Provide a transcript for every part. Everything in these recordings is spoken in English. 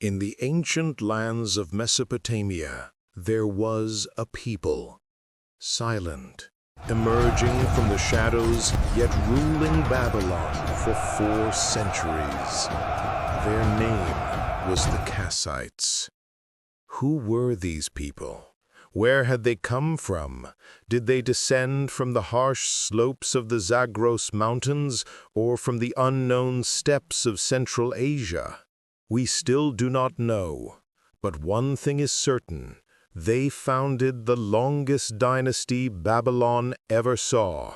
In the ancient lands of Mesopotamia, there was a people, silent, emerging from the shadows, yet ruling Babylon for 4 centuries. Their name was the Kassites. Who were these people? Where had they come from? Did they descend from the harsh slopes of the Zagros Mountains or from the unknown steppes of Central Asia? We still do not know, but one thing is certain: they founded the longest dynasty Babylon ever saw.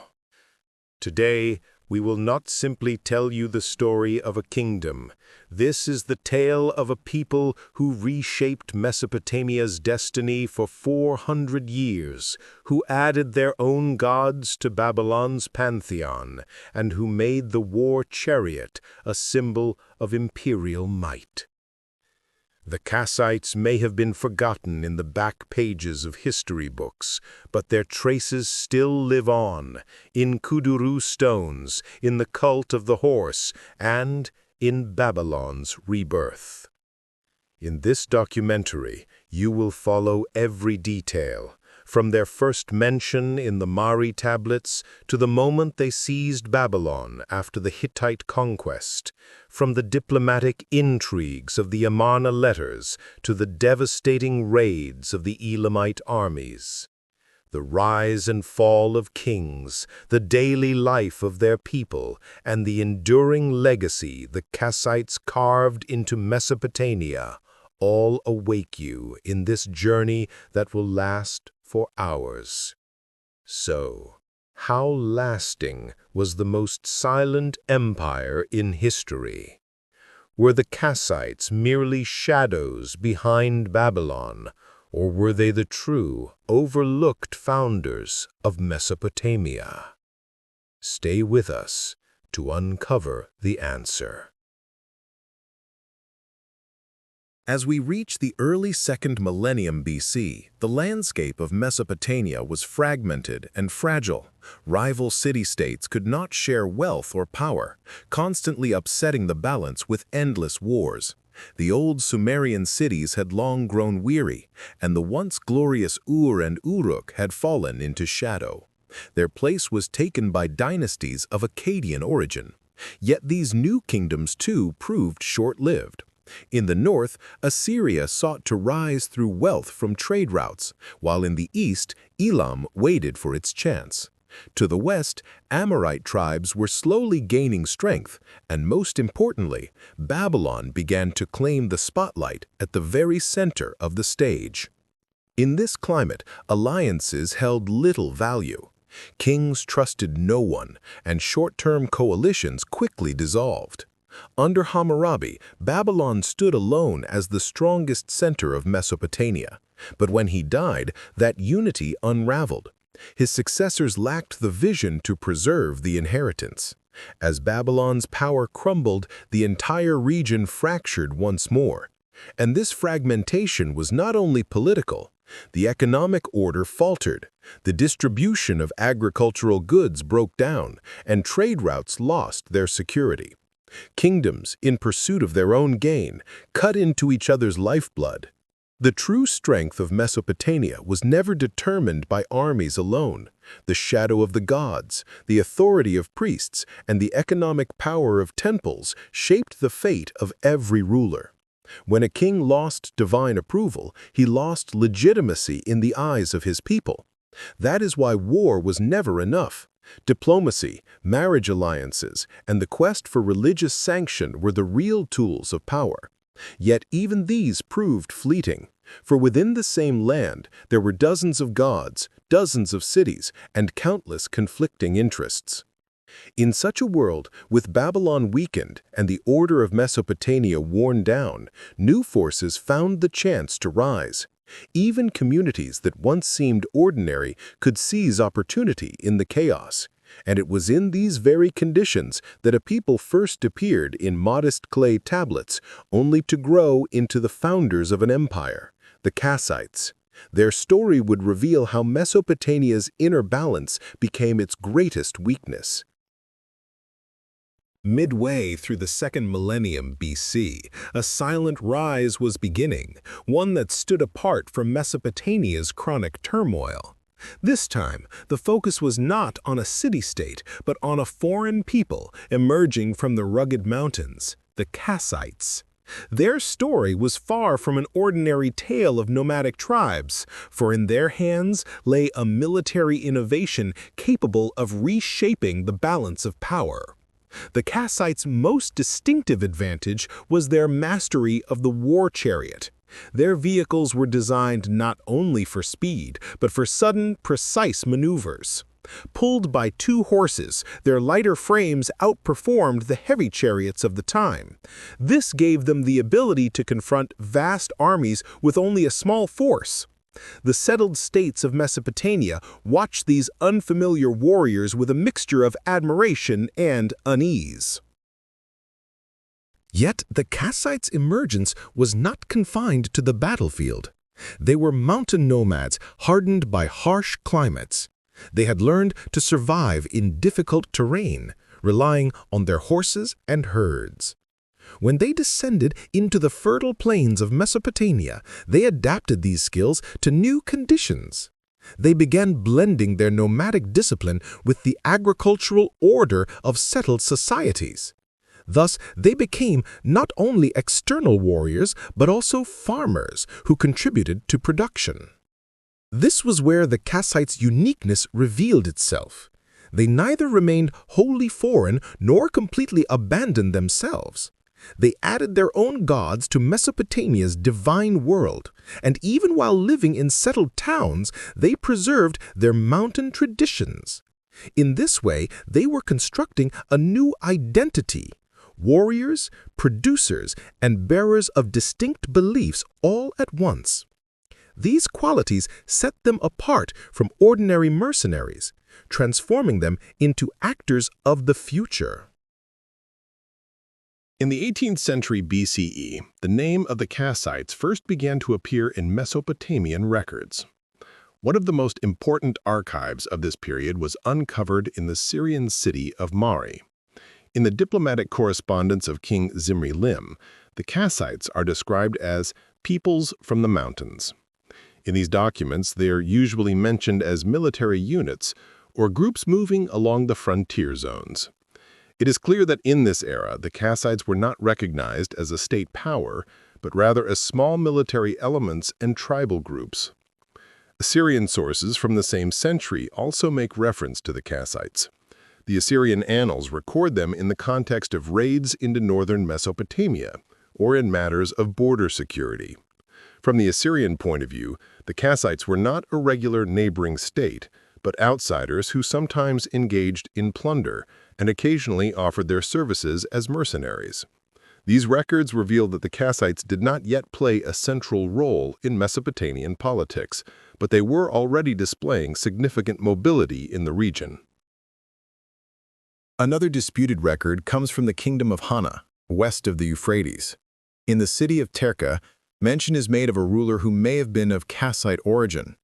Today, we will not simply tell you the story of a kingdom. This is the tale of a people who reshaped Mesopotamia's destiny for 400 years, who added their own gods to Babylon's pantheon, and who made the war chariot a symbol of imperial might. The Kassites may have been forgotten in the back pages of history books, but their traces still live on, in Kuduru stones, in the cult of the horse, and in Babylon's rebirth. In this documentary, you will follow every detail, from their first mention in the Mari tablets to the moment they seized Babylon after the Hittite conquest, from the diplomatic intrigues of the Amarna letters to the devastating raids of the Elamite armies. The rise and fall of kings, the daily life of their people, and the enduring legacy the Kassites carved into Mesopotamia all awake you in this journey that will last for hours. So, how lasting was the most silent empire in history? Were the Kassites merely shadows behind Babylon, or were they the true, overlooked founders of Mesopotamia? Stay with us to uncover the answer. As we reach the early 2nd millennium BC, the landscape of Mesopotamia was fragmented and fragile. Rival city-states could not share wealth or power, constantly upsetting the balance with endless wars. The old Sumerian cities had long grown weary, and the once glorious Ur and Uruk had fallen into shadow. Their place was taken by dynasties of Akkadian origin. Yet these new kingdoms too proved short-lived. In the north, Assyria sought to rise through wealth from trade routes, while in the east, Elam waited for its chance. To the west, Amorite tribes were slowly gaining strength, and most importantly, Babylon began to claim the spotlight at the very center of the stage. In this climate, alliances held little value. Kings trusted no one, and short-term coalitions quickly dissolved. Under Hammurabi, Babylon stood alone as the strongest center of Mesopotamia. But when he died, that unity unraveled. His successors lacked the vision to preserve the inheritance. As Babylon's power crumbled, the entire region fractured once more. And this fragmentation was not only political. The economic order faltered. The distribution of agricultural goods broke down, and trade routes lost their security. Kingdoms, in pursuit of their own gain, cut into each other's lifeblood. The true strength of Mesopotamia was never determined by armies alone. The shadow of the gods, the authority of priests, and the economic power of temples shaped the fate of every ruler. When a king lost divine approval, he lost legitimacy in the eyes of his people. That is why war was never enough. Diplomacy, marriage alliances, and the quest for religious sanction were the real tools of power. Yet even these proved fleeting, for within the same land there were dozens of gods, dozens of cities, and countless conflicting interests. In such a world, with Babylon weakened and the order of Mesopotamia worn down, new forces found the chance to rise. Even communities that once seemed ordinary could seize opportunity in the chaos. And it was in these very conditions that a people first appeared in modest clay tablets, only to grow into the founders of an empire, the Kassites. Their story would reveal how Mesopotamia's inner balance became its greatest weakness. Midway through the second millennium BC, a silent rise was beginning, one that stood apart from Mesopotamia's chronic turmoil. This time, the focus was not on a city-state, but on a foreign people emerging from the rugged mountains, the Kassites. Their story was far from an ordinary tale of nomadic tribes, for in their hands lay a military innovation capable of reshaping the balance of power. The Kassites' most distinctive advantage was their mastery of the war chariot. Their vehicles were designed not only for speed, but for sudden, precise maneuvers. Pulled by 2 horses, their lighter frames outperformed the heavy chariots of the time. This gave them the ability to confront vast armies with only a small force. The settled states of Mesopotamia watched these unfamiliar warriors with a mixture of admiration and unease. Yet the Kassites' emergence was not confined to the battlefield. They were mountain nomads hardened by harsh climates. They had learned to survive in difficult terrain, relying on their horses and herds. When they descended into the fertile plains of Mesopotamia, they adapted these skills to new conditions. They began blending their nomadic discipline with the agricultural order of settled societies. Thus, they became not only external warriors, but also farmers who contributed to production. This was where the Kassites' uniqueness revealed itself. They neither remained wholly foreign nor completely abandoned themselves. They added their own gods to Mesopotamia's divine world, and even while living in settled towns, they preserved their mountain traditions. In this way, they were constructing a new identity: warriors, producers, and bearers of distinct beliefs all at once. These qualities set them apart from ordinary mercenaries, transforming them into actors of the future. In the 18th century BCE, the name of the Kassites first began to appear in Mesopotamian records. One of the most important archives of this period was uncovered in the Syrian city of Mari. In the diplomatic correspondence of King Zimri-Lim, the Kassites are described as peoples from the mountains. In these documents, they are usually mentioned as military units or groups moving along the frontier zones. It is clear that in this era, the Kassites were not recognized as a state power, but rather as small military elements and tribal groups. Assyrian sources from the same century also make reference to the Kassites. The Assyrian annals record them in the context of raids into northern Mesopotamia, or in matters of border security. From the Assyrian point of view, the Kassites were not a regular neighboring state, but outsiders who sometimes engaged in plunder and occasionally offered their services as mercenaries. These records reveal that the Kassites did not yet play a central role in Mesopotamian politics, but they were already displaying significant mobility in the region. Another disputed record comes from the kingdom of Hana, west of the Euphrates. In the city of Terka, mention is made of a ruler who may have been of Kassite origin.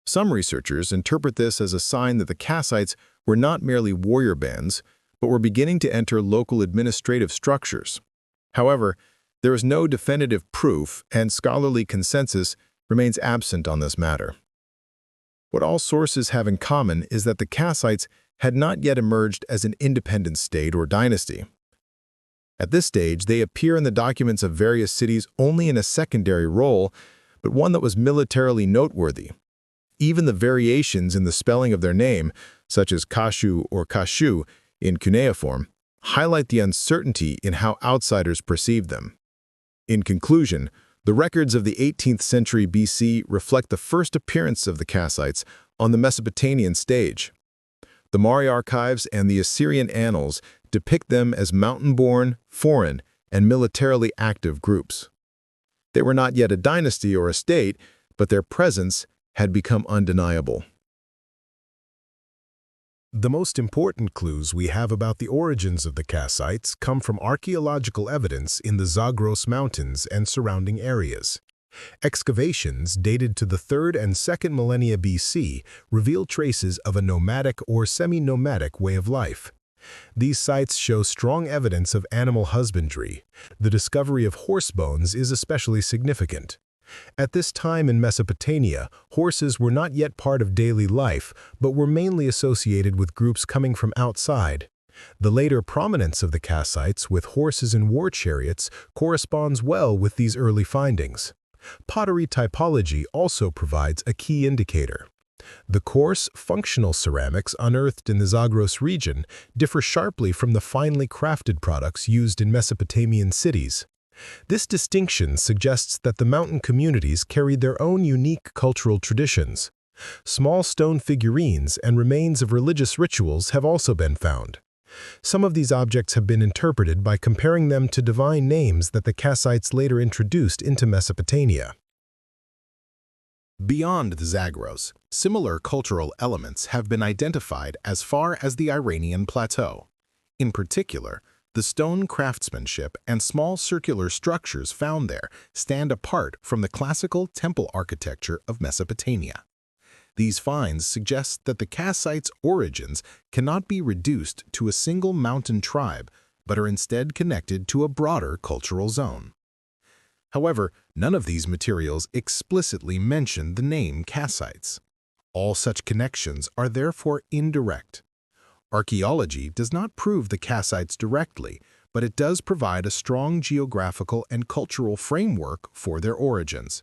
Some researchers interpret this as a sign that the Kassites were not merely warrior bands, but were beginning to enter local administrative structures. However, there is no definitive proof, and scholarly consensus remains absent on this matter. What all sources have in common is that the Kassites had not yet emerged as an independent state or dynasty. At this stage, they appear in the documents of various cities only in a secondary role, but one that was militarily noteworthy. Even the variations in the spelling of their name, such as Kashu or Kashu in cuneiform, highlight the uncertainty in how outsiders perceived them. In conclusion, the records of the 18th century BC reflect the first appearance of the Kassites on the Mesopotamian stage. The Mari archives and the Assyrian annals depict them as mountain-born, foreign, and militarily active groups. They were not yet a dynasty or a state, but their presence had become undeniable. The most important clues we have about the origins of the Kassites come from archaeological evidence in the Zagros Mountains and surrounding areas. Excavations dated to the 3rd and 2nd millennia BC reveal traces of a nomadic or semi-nomadic way of life. These sites show strong evidence of animal husbandry. The discovery of horse bones is especially significant. At this time in Mesopotamia, horses were not yet part of daily life, but were mainly associated with groups coming from outside. The later prominence of the Kassites with horses and war chariots corresponds well with these early findings. Pottery typology also provides a key indicator. The coarse, functional ceramics unearthed in the Zagros region differ sharply from the finely crafted products used in Mesopotamian cities. This distinction suggests that the mountain communities carried their own unique cultural traditions. Small stone figurines and remains of religious rituals have also been found. Some of these objects have been interpreted by comparing them to divine names that the Kassites later introduced into Mesopotamia. Beyond the Zagros, similar cultural elements have been identified as far as the Iranian Plateau. In particular, the stone craftsmanship and small circular structures found there stand apart from the classical temple architecture of Mesopotamia. These finds suggest that the Kassites' origins cannot be reduced to a single mountain tribe, but are instead connected to a broader cultural zone. However, none of these materials explicitly mention the name Kassites. All such connections are therefore indirect. Archaeology does not prove the Kassites directly, but it does provide a strong geographical and cultural framework for their origins.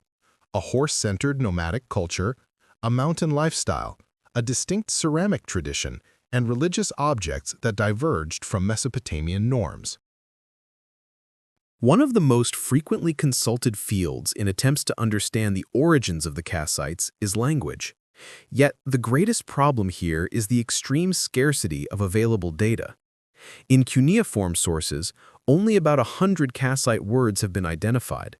A horse-centered nomadic culture, a mountain lifestyle, a distinct ceramic tradition, and religious objects that diverged from Mesopotamian norms. One of the most frequently consulted fields in attempts to understand the origins of the Kassites is language. Yet, the greatest problem here is the extreme scarcity of available data. In cuneiform sources, only about 100 Kassite words have been identified.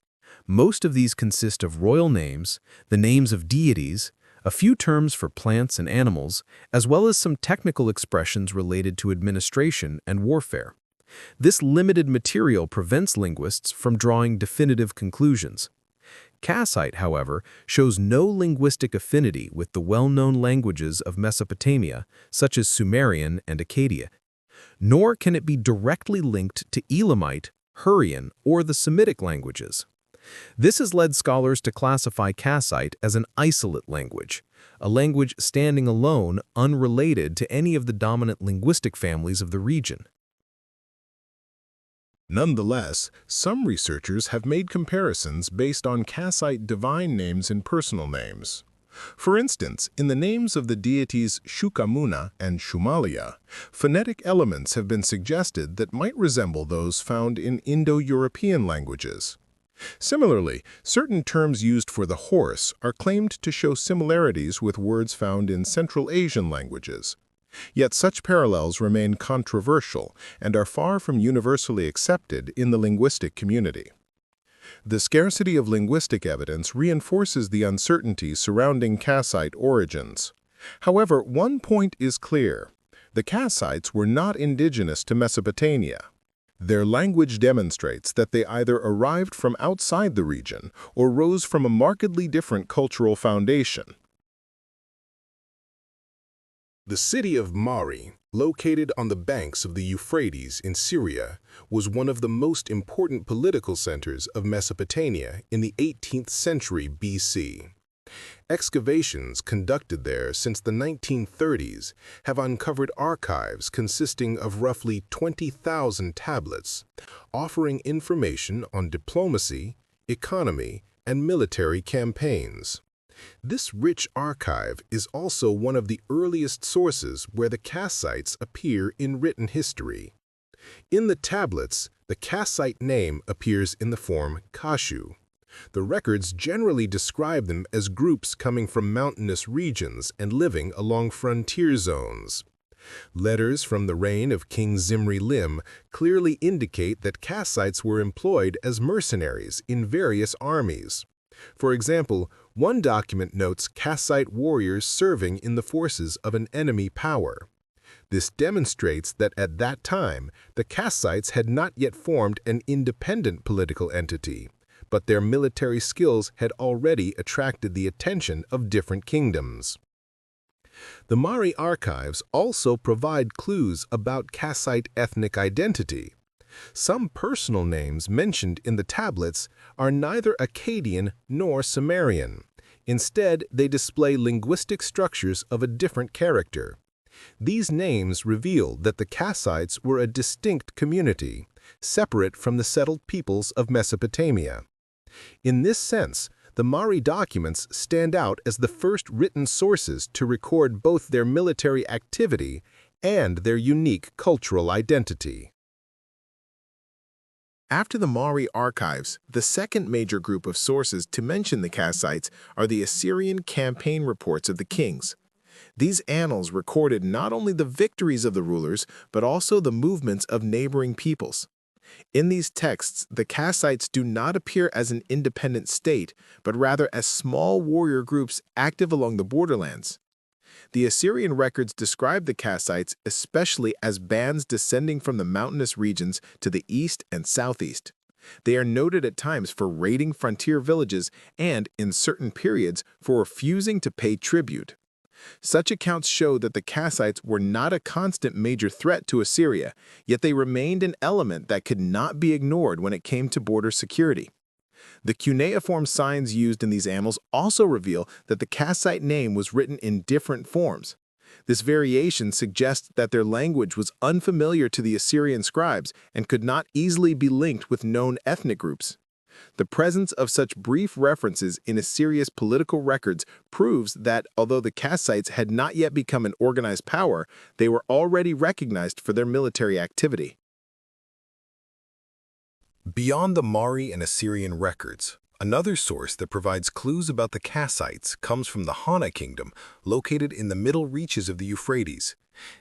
Most of these consist of royal names, the names of deities, a few terms for plants and animals, as well as some technical expressions related to administration and warfare. This limited material prevents linguists from drawing definitive conclusions. Kassite, however, shows no linguistic affinity with the well-known languages of Mesopotamia, such as Sumerian and Akkadian, nor can it be directly linked to Elamite, Hurrian, or the Semitic languages. This has led scholars to classify Kassite as an isolate language, a language standing alone, unrelated to any of the dominant linguistic families of the region. Nonetheless, some researchers have made comparisons based on Kassite divine names and personal names. For instance, in the names of the deities Shukamuna and Shumalia, phonetic elements have been suggested that might resemble those found in Indo-European languages. Similarly, certain terms used for the horse are claimed to show similarities with words found in Central Asian languages. Yet such parallels remain controversial and are far from universally accepted in the linguistic community. The scarcity of linguistic evidence reinforces the uncertainty surrounding Kassite origins. However, one point is clear. The Kassites were not indigenous to Mesopotamia. Their language demonstrates that they either arrived from outside the region or rose from a markedly different cultural foundation. The city of Mari, located on the banks of the Euphrates in Syria, was one of the most important political centers of Mesopotamia in the 18th century BC. Excavations conducted there since the 1930s have uncovered archives consisting of roughly 20,000 tablets, offering information on diplomacy, economy, and military campaigns. This rich archive is also one of the earliest sources where the Kassites appear in written history. In the tablets, the Kassite name appears in the form Kashu. The records generally describe them as groups coming from mountainous regions and living along frontier zones. Letters from the reign of King Zimri-Lim clearly indicate that Kassites were employed as mercenaries in various armies. For example, one document notes Kassite warriors serving in the forces of an enemy power. This demonstrates that at that time, the Kassites had not yet formed an independent political entity, but their military skills had already attracted the attention of different kingdoms. The Mari archives also provide clues about Kassite ethnic identity. Some personal names mentioned in the tablets are neither Akkadian nor Sumerian. Instead, they display linguistic structures of a different character. These names reveal that the Kassites were a distinct community, separate from the settled peoples of Mesopotamia. In this sense, the Mari documents stand out as the first written sources to record both their military activity and their unique cultural identity. After the Mari archives, the second major group of sources to mention the Kassites are the Assyrian campaign reports of the kings. These annals recorded not only the victories of the rulers, but also the movements of neighboring peoples. In these texts, the Kassites do not appear as an independent state, but rather as small warrior groups active along the borderlands. The Assyrian records describe the Kassites especially as bands descending from the mountainous regions to the east and southeast. They are noted at times for raiding frontier villages and, in certain periods, for refusing to pay tribute. Such accounts show that the Kassites were not a constant major threat to Assyria, yet they remained an element that could not be ignored when it came to border security. The cuneiform signs used in these annals also reveal that the Kassite name was written in different forms. This variation suggests that their language was unfamiliar to the Assyrian scribes and could not easily be linked with known ethnic groups. The presence of such brief references in Assyria's political records proves that, although the Kassites had not yet become an organized power, they were already recognized for their military activity. Beyond the Mari and Assyrian records, another source that provides clues about the Kassites comes from the Hana kingdom, located in the middle reaches of the Euphrates.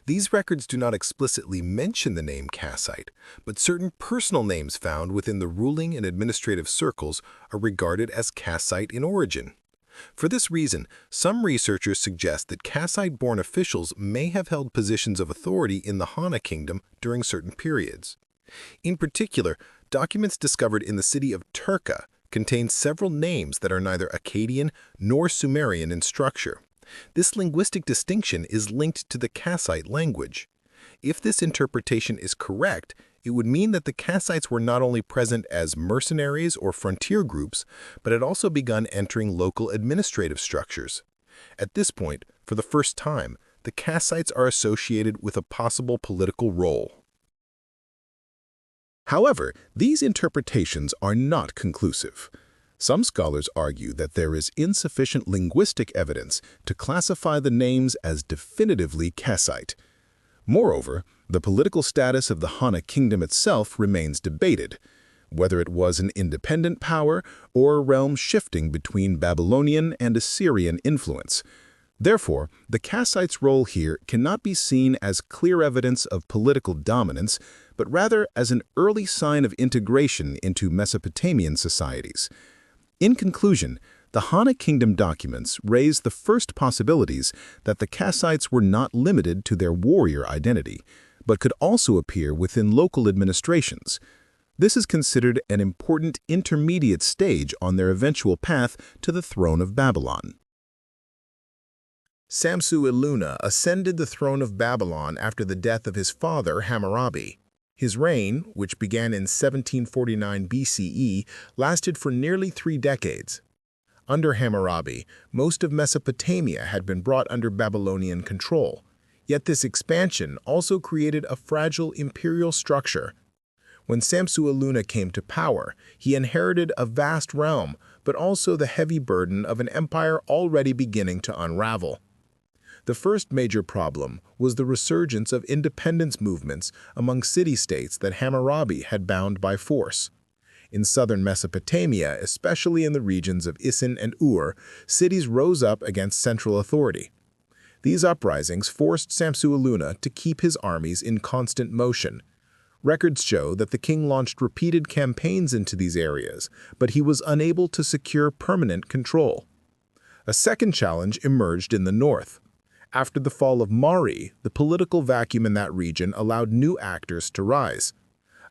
These records do not explicitly mention the name Kassite, but certain personal names found within the ruling and administrative circles are regarded as Kassite in origin. For this reason, some researchers suggest that Kassite-born officials may have held positions of authority in the Hana kingdom during certain periods. In particular, documents discovered in the city of Turka contain several names that are neither Akkadian nor Sumerian in structure. This linguistic distinction is linked to the Kassite language. If this interpretation is correct, it would mean that the Kassites were not only present as mercenaries or frontier groups, but had also begun entering local administrative structures. At this point, for the first time, the Kassites are associated with a possible political role. However, these interpretations are not conclusive. Some scholars argue that there is insufficient linguistic evidence to classify the names as definitively Kassite. Moreover, the political status of the Hana kingdom itself remains debated, whether it was an independent power or a realm shifting between Babylonian and Assyrian influence. Therefore, the Kassites' role here cannot be seen as clear evidence of political dominance, but rather as an early sign of integration into Mesopotamian societies. In conclusion, the Hana kingdom documents raise the first possibilities that the Kassites were not limited to their warrior identity, but could also appear within local administrations. This is considered an important intermediate stage on their eventual path to the throne of Babylon. Samsu-iluna ascended the throne of Babylon after the death of his father Hammurabi. His reign, which began in 1749 BCE, lasted for nearly 3 decades. Under Hammurabi, most of Mesopotamia had been brought under Babylonian control. Yet this expansion also created a fragile imperial structure. When Samsu-iluna came to power, he inherited a vast realm, but also the heavy burden of an empire already beginning to unravel. The first major problem was the resurgence of independence movements among city-states that Hammurabi had bound by force. In southern Mesopotamia, especially in the regions of Isin and Ur, cities rose up against central authority. These uprisings forced Samsu-iluna to keep his armies in constant motion. Records show that the king launched repeated campaigns into these areas, but he was unable to secure permanent control. A second challenge emerged in the north. After the fall of Mari, the political vacuum in that region allowed new actors to rise.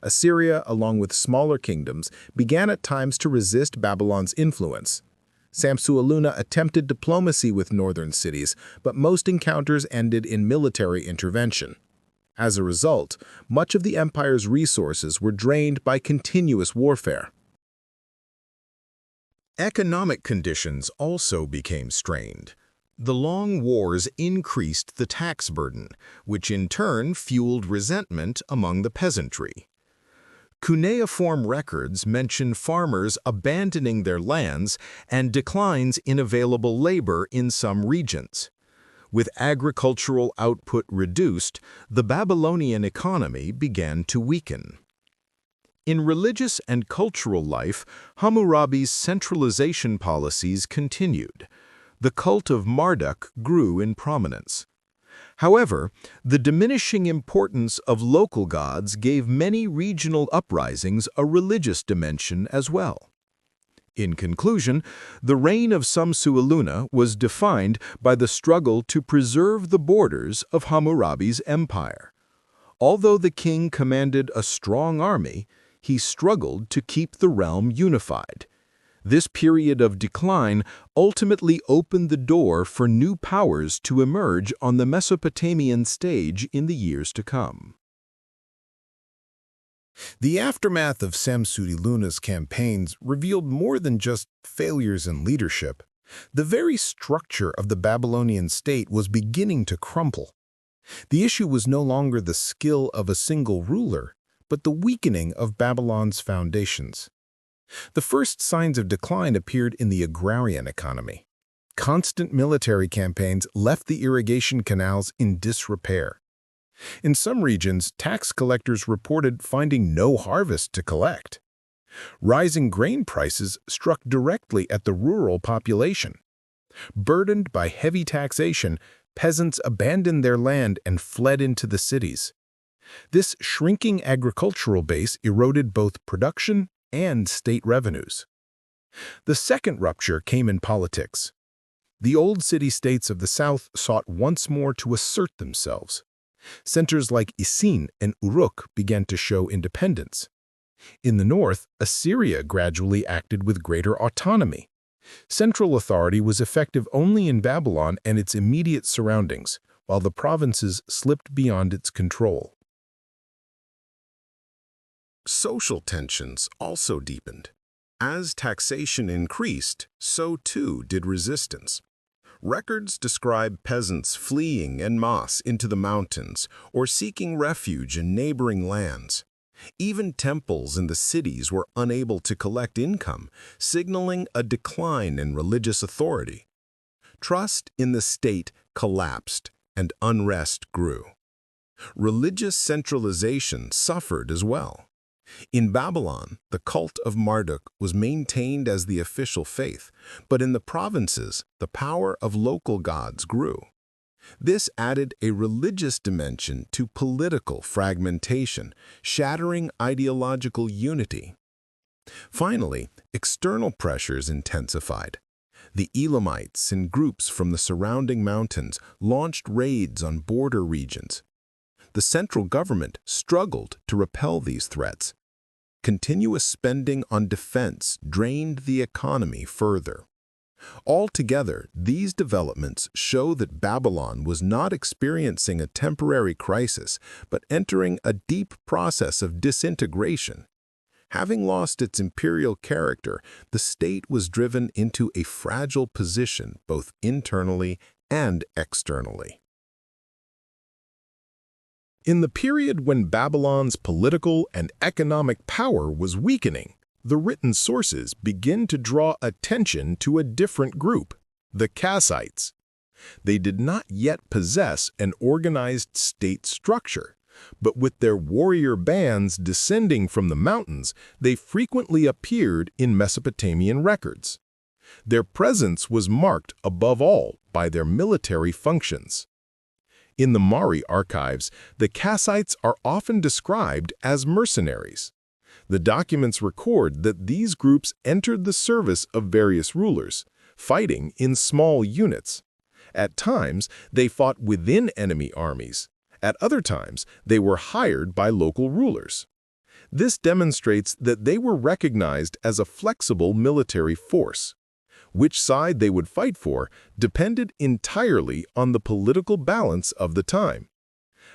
Assyria, along with smaller kingdoms, began at times to resist Babylon's influence. Samsu-Iluna attempted diplomacy with northern cities, but most encounters ended in military intervention. As a result, much of the empire's resources were drained by continuous warfare. Economic conditions also became strained. The long wars increased the tax burden, which in turn fueled resentment among the peasantry. Cuneiform records mention farmers abandoning their lands and declines in available labor in some regions. With agricultural output reduced, the Babylonian economy began to weaken. In religious and cultural life, Hammurabi's centralization policies continued. The cult of Marduk grew in prominence. However, the diminishing importance of local gods gave many regional uprisings a religious dimension as well. In conclusion, the reign of Samsu-Iluna was defined by the struggle to preserve the borders of Hammurabi's empire. Although the king commanded a strong army, he struggled to keep the realm unified. This period of decline ultimately opened the door for new powers to emerge on the Mesopotamian stage in the years to come. The aftermath of Samsu-Iluna's campaigns revealed more than just failures in leadership. The very structure of the Babylonian state was beginning to crumble. The issue was no longer the skill of a single ruler, but the weakening of Babylon's foundations. The first signs of decline appeared in the agrarian economy. Constant military campaigns left the irrigation canals in disrepair. In some regions, tax collectors reported finding no harvest to collect. Rising grain prices struck directly at the rural population. Burdened by heavy taxation, peasants abandoned their land and fled into the cities. This shrinking agricultural base eroded both production and state revenues. The second rupture came in politics. The old city-states of the south sought once more to assert themselves. Centers like Isin and Uruk began to show independence. In the north, Assyria gradually acted with greater autonomy. Central authority was effective only in Babylon and its immediate surroundings, while the provinces slipped beyond its control. Social tensions also deepened. As taxation increased, so too did resistance. Records describe peasants fleeing en masse into the mountains or seeking refuge in neighboring lands. Even temples in the cities were unable to collect income, signaling a decline in religious authority. Trust in the state collapsed and unrest grew. Religious centralization suffered as well. In Babylon, the cult of Marduk was maintained as the official faith, but in the provinces, the power of local gods grew. This added a religious dimension to political fragmentation, shattering ideological unity. Finally, external pressures intensified. The Elamites and groups from the surrounding mountains launched raids on border regions. The central government struggled to repel these threats. Continuous spending on defense drained the economy further. Altogether, these developments show that Babylon was not experiencing a temporary crisis, but entering a deep process of disintegration. Having lost its imperial character, the state was driven into a fragile position both internally and externally. In the period when Babylon's political and economic power was weakening, the written sources begin to draw attention to a different group, the Kassites. They did not yet possess an organized state structure, but with their warrior bands descending from the mountains, they frequently appeared in Mesopotamian records. Their presence was marked above all by their military functions. In the Mari archives, the Kassites are often described as mercenaries. The documents record that these groups entered the service of various rulers, fighting in small units. At times, they fought within enemy armies. At other times, they were hired by local rulers. This demonstrates that they were recognized as a flexible military force. Which side they would fight for depended entirely on the political balance of the time.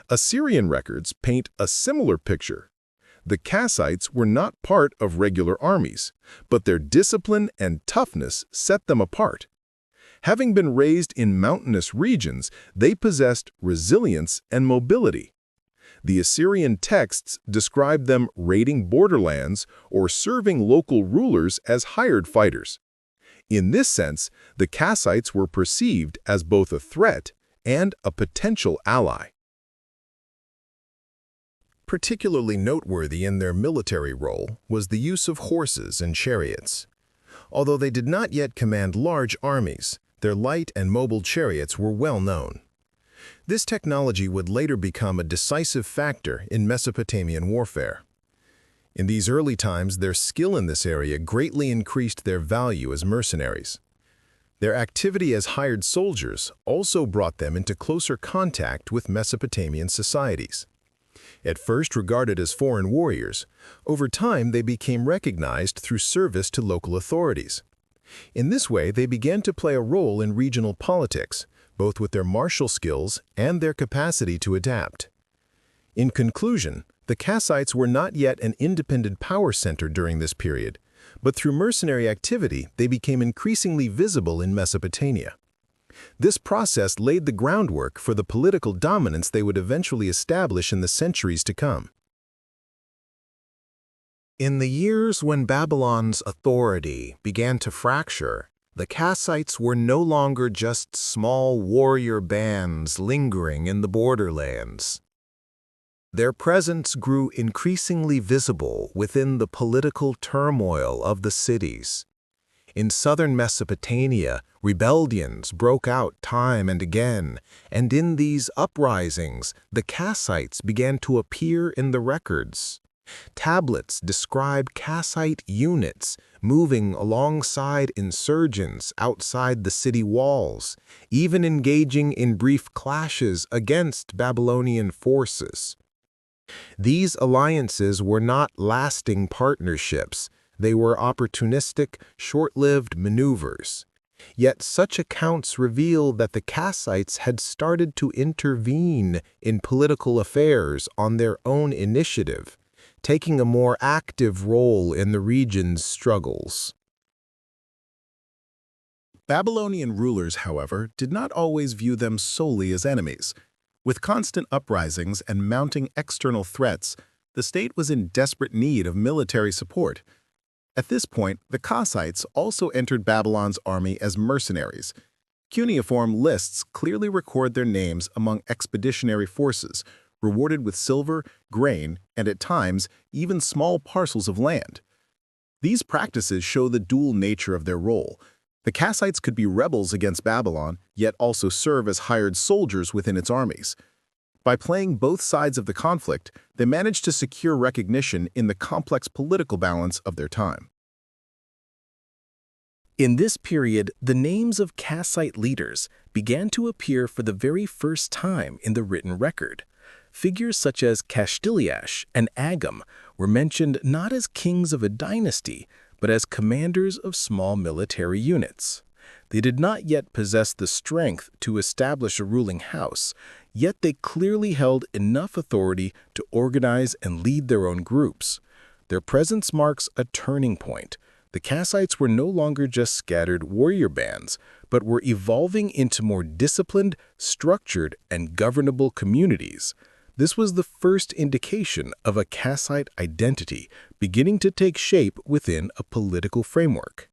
Assyrian records paint a similar picture. The Kassites were not part of regular armies, but their discipline and toughness set them apart. Having been raised in mountainous regions, they possessed resilience and mobility. The Assyrian texts describe them raiding borderlands or serving local rulers as hired fighters. In this sense, the Kassites were perceived as both a threat and a potential ally. Particularly noteworthy in their military role was the use of horses and chariots. Although they did not yet command large armies, their light and mobile chariots were well known. This technology would later become a decisive factor in Mesopotamian warfare. In these early times, their skill in this area greatly increased their value as mercenaries. Their activity as hired soldiers also brought them into closer contact with Mesopotamian societies. At first regarded as foreign warriors, over time they became recognized through service to local authorities. In this way, they began to play a role in regional politics, both with their martial skills and their capacity to adapt. In conclusion, the Kassites were not yet an independent power center during this period, but through mercenary activity, they became increasingly visible in Mesopotamia. This process laid the groundwork for the political dominance they would eventually establish in the centuries to come. In the years when Babylon's authority began to fracture, the Kassites were no longer just small warrior bands lingering in the borderlands. Their presence grew increasingly visible within the political turmoil of the cities. In southern Mesopotamia, rebellions broke out time and again, and in these uprisings, the Kassites began to appear in the records. Tablets describe Kassite units moving alongside insurgents outside the city walls, even engaging in brief clashes against Babylonian forces. These alliances were not lasting partnerships. They were opportunistic, short-lived maneuvers. Yet such accounts reveal that the Kassites had started to intervene in political affairs on their own initiative, taking a more active role in the region's struggles. Babylonian rulers, however, did not always view them solely as enemies. With constant uprisings and mounting external threats, the state was in desperate need of military support. At this point, the Kassites also entered Babylon's army as mercenaries. Cuneiform lists clearly record their names among expeditionary forces, rewarded with silver, grain, and at times, even small parcels of land. These practices show the dual nature of their role. The Kassites could be rebels against Babylon, yet also serve as hired soldiers within its armies. By playing both sides of the conflict, they managed to secure recognition in the complex political balance of their time. In this period, the names of Kassite leaders began to appear for the very first time in the written record. Figures such as Kashtiliash and Agam were mentioned not as kings of a dynasty, but as commanders of small military units. They did not yet possess the strength to establish a ruling house, yet they clearly held enough authority to organize and lead their own groups. Their presence marks a turning point. The Kassites were no longer just scattered warrior bands, but were evolving into more disciplined, structured, and governable communities. This was the first indication of a Kassite identity beginning to take shape within a political framework.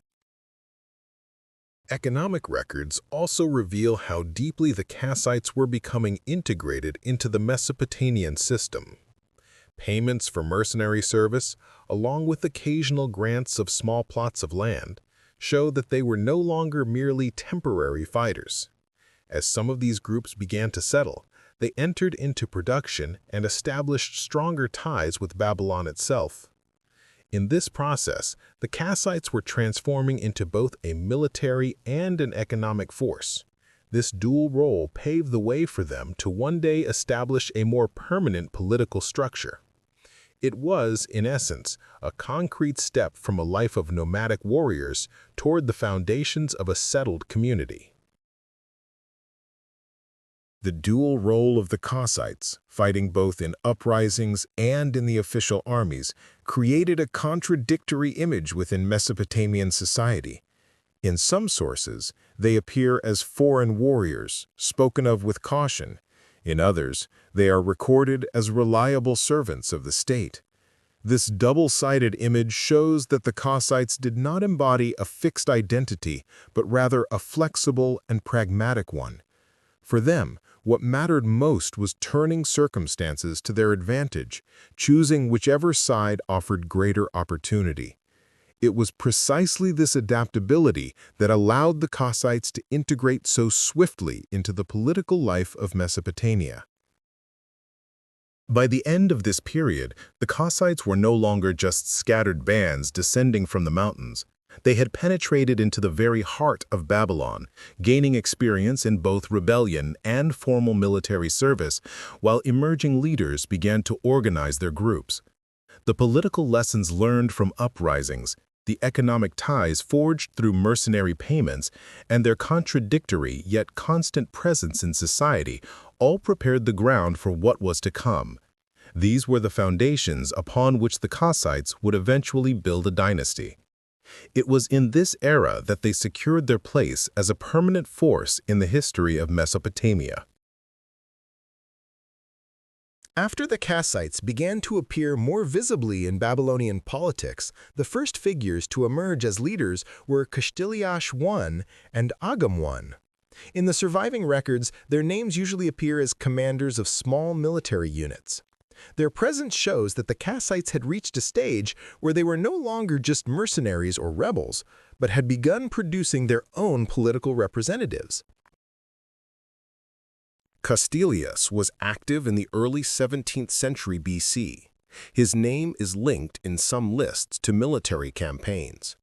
Economic records also reveal how deeply the Kassites were becoming integrated into the Mesopotamian system. Payments for mercenary service, along with occasional grants of small plots of land, show that they were no longer merely temporary fighters. As some of these groups began to settle, they entered into production and established stronger ties with Babylon itself. In this process, the Kassites were transforming into both a military and an economic force. This dual role paved the way for them to one day establish a more permanent political structure. It was, in essence, a concrete step from a life of nomadic warriors toward the foundations of a settled community. The dual role of the Kassites, fighting both in uprisings and in the official armies, created a contradictory image within Mesopotamian society. In some sources, they appear as foreign warriors, spoken of with caution. In others, they are recorded as reliable servants of the state. This double-sided image shows that the Kassites did not embody a fixed identity, but rather a flexible and pragmatic one. For them, what mattered most was turning circumstances to their advantage, choosing whichever side offered greater opportunity. It was precisely this adaptability that allowed the Kassites to integrate so swiftly into the political life of Mesopotamia. By the end of this period, the Kassites were no longer just scattered bands descending from the mountains. They had penetrated into the very heart of Babylon, gaining experience in both rebellion and formal military service, while emerging leaders began to organize their groups. The political lessons learned from uprisings, the economic ties forged through mercenary payments, and their contradictory yet constant presence in society all prepared the ground for what was to come. These were the foundations upon which the Kassites would eventually build a dynasty. It was in this era that they secured their place as a permanent force in the history of Mesopotamia. After the Kassites began to appear more visibly in Babylonian politics, the first figures to emerge as leaders were Kashtiliash I and Agum I. In the surviving records, their names usually appear as commanders of small military units. Their presence shows that the Kassites had reached a stage where they were no longer just mercenaries or rebels, but had begun producing their own political representatives. Kashtiliash was active in the early 17th century BC. His name is linked in some lists to military campaigns.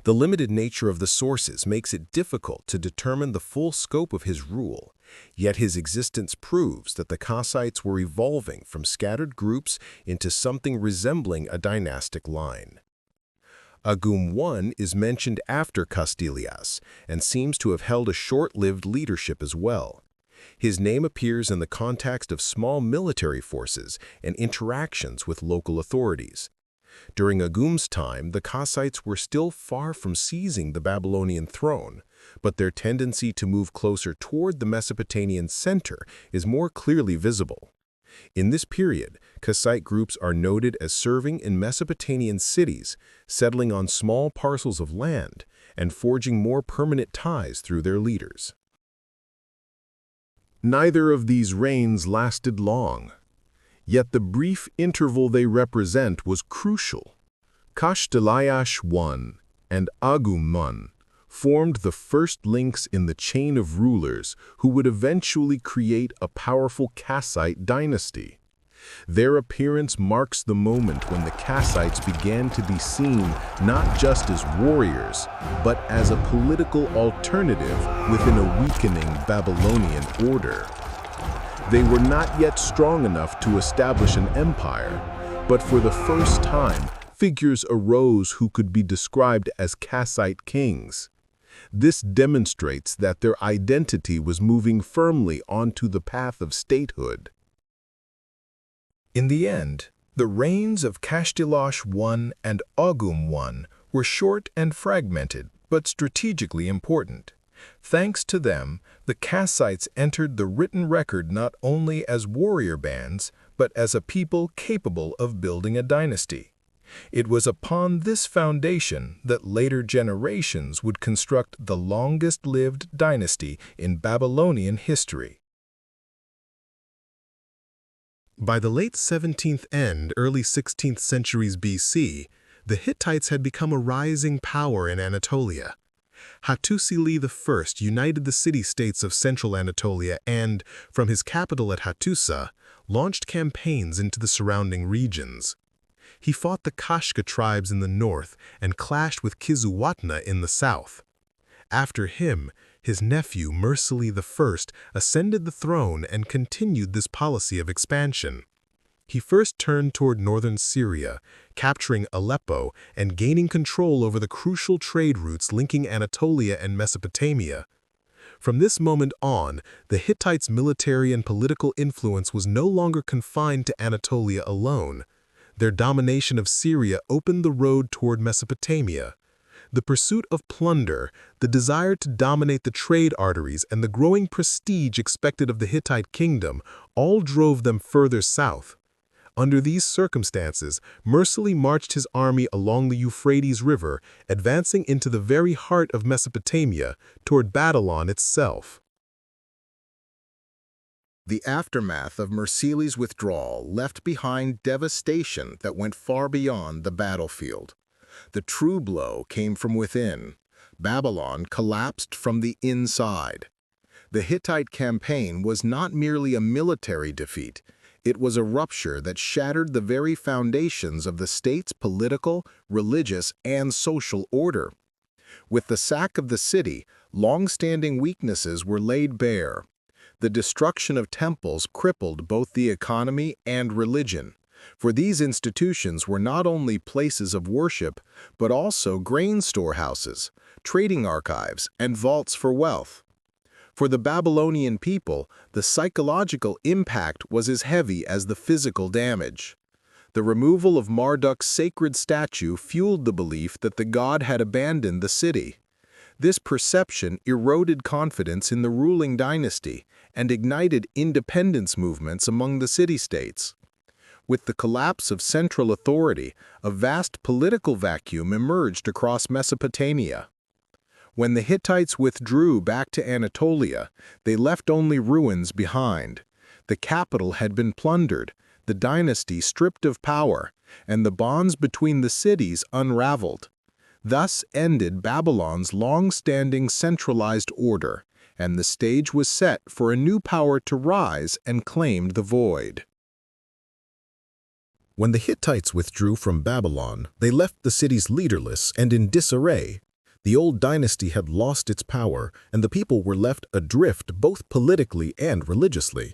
The limited nature of the sources makes it difficult to determine the full scope of his rule, yet his existence proves that the Kassites were evolving from scattered groups into something resembling a dynastic line. Agum I is mentioned after Kashtiliash and seems to have held a short-lived leadership as well. His name appears in the context of small military forces and interactions with local authorities. During Agum's time, the Kassites were still far from seizing the Babylonian throne, but their tendency to move closer toward the Mesopotamian center is more clearly visible. In this period, Kassite groups are noted as serving in Mesopotamian cities, settling on small parcels of land, and forging more permanent ties through their leaders. Neither of these reigns lasted long. Yet the brief interval they represent was crucial. Kashtiliash I and Agum I formed the first links in the chain of rulers who would eventually create a powerful Kassite dynasty. Their appearance marks the moment when the Kassites began to be seen not just as warriors, but as a political alternative within a weakening Babylonian order. They were not yet strong enough to establish an empire, but for the first time, figures arose who could be described as Kassite kings. This demonstrates that their identity was moving firmly onto the path of statehood. In the end, the reigns of Kashtiliash I and Agum I were short and fragmented, but strategically important. Thanks to them, the Kassites entered the written record not only as warrior bands, but as a people capable of building a dynasty. It was upon this foundation that later generations would construct the longest-lived dynasty in Babylonian history. By the late 17th and early 16th centuries BC, the Hittites had become a rising power in Anatolia. Hattusili I united the city-states of central Anatolia and, from his capital at Hattusa, launched campaigns into the surrounding regions. He fought the Kashka tribes in the north and clashed with Kizzuwatna in the south. After him, his nephew Mursili I ascended the throne and continued this policy of expansion. He first turned toward northern Syria, capturing Aleppo and gaining control over the crucial trade routes linking Anatolia and Mesopotamia. From this moment on, the Hittites' military and political influence was no longer confined to Anatolia alone. Their domination of Syria opened the road toward Mesopotamia. The pursuit of plunder, the desire to dominate the trade arteries, and the growing prestige expected of the Hittite kingdom all drove them further south. Under these circumstances, Mursili marched his army along the Euphrates River, advancing into the very heart of Mesopotamia, toward Babylon itself. The aftermath of Mursili's withdrawal left behind devastation that went far beyond the battlefield. The true blow came from within. Babylon collapsed from the inside. The Hittite campaign was not merely a military defeat. It was a rupture that shattered the very foundations of the state's political, religious, and social order. With the sack of the city, long-standing weaknesses were laid bare. The destruction of temples crippled both the economy and religion, for these institutions were not only places of worship, but also grain storehouses, trading archives, and vaults for wealth. For the Babylonian people, the psychological impact was as heavy as the physical damage. The removal of Marduk's sacred statue fueled the belief that the god had abandoned the city. This perception eroded confidence in the ruling dynasty and ignited independence movements among the city-states. With the collapse of central authority, a vast political vacuum emerged across Mesopotamia. When the Hittites withdrew back to Anatolia, they left only ruins behind. The capital had been plundered, the dynasty stripped of power, and the bonds between the cities unraveled. Thus ended Babylon's long-standing centralized order, and the stage was set for a new power to rise and claim the void. When the Hittites withdrew from Babylon, they left the cities leaderless and in disarray. The old dynasty had lost its power, and the people were left adrift both politically and religiously.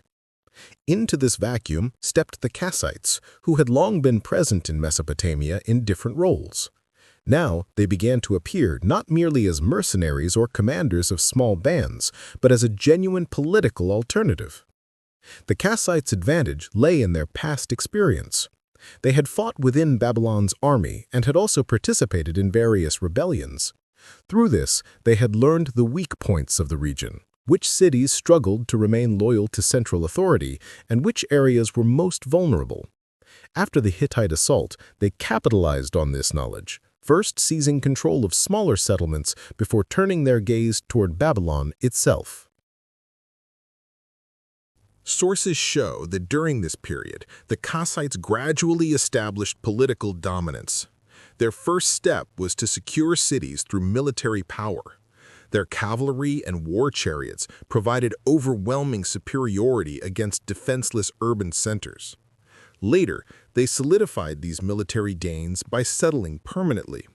Into this vacuum stepped the Kassites, who had long been present in Mesopotamia in different roles. Now they began to appear not merely as mercenaries or commanders of small bands, but as a genuine political alternative. The Kassites' advantage lay in their past experience. They had fought within Babylon's army and had also participated in various rebellions. Through this, they had learned the weak points of the region, which cities struggled to remain loyal to central authority, and which areas were most vulnerable. After the Hittite assault, they capitalized on this knowledge, first seizing control of smaller settlements before turning their gaze toward Babylon itself. Sources show that during this period, the Kassites gradually established political dominance. Their first step was to secure cities through military power. Their cavalry and war chariots provided overwhelming superiority against defenseless urban centers. Later, they solidified these military gains by settling permanently.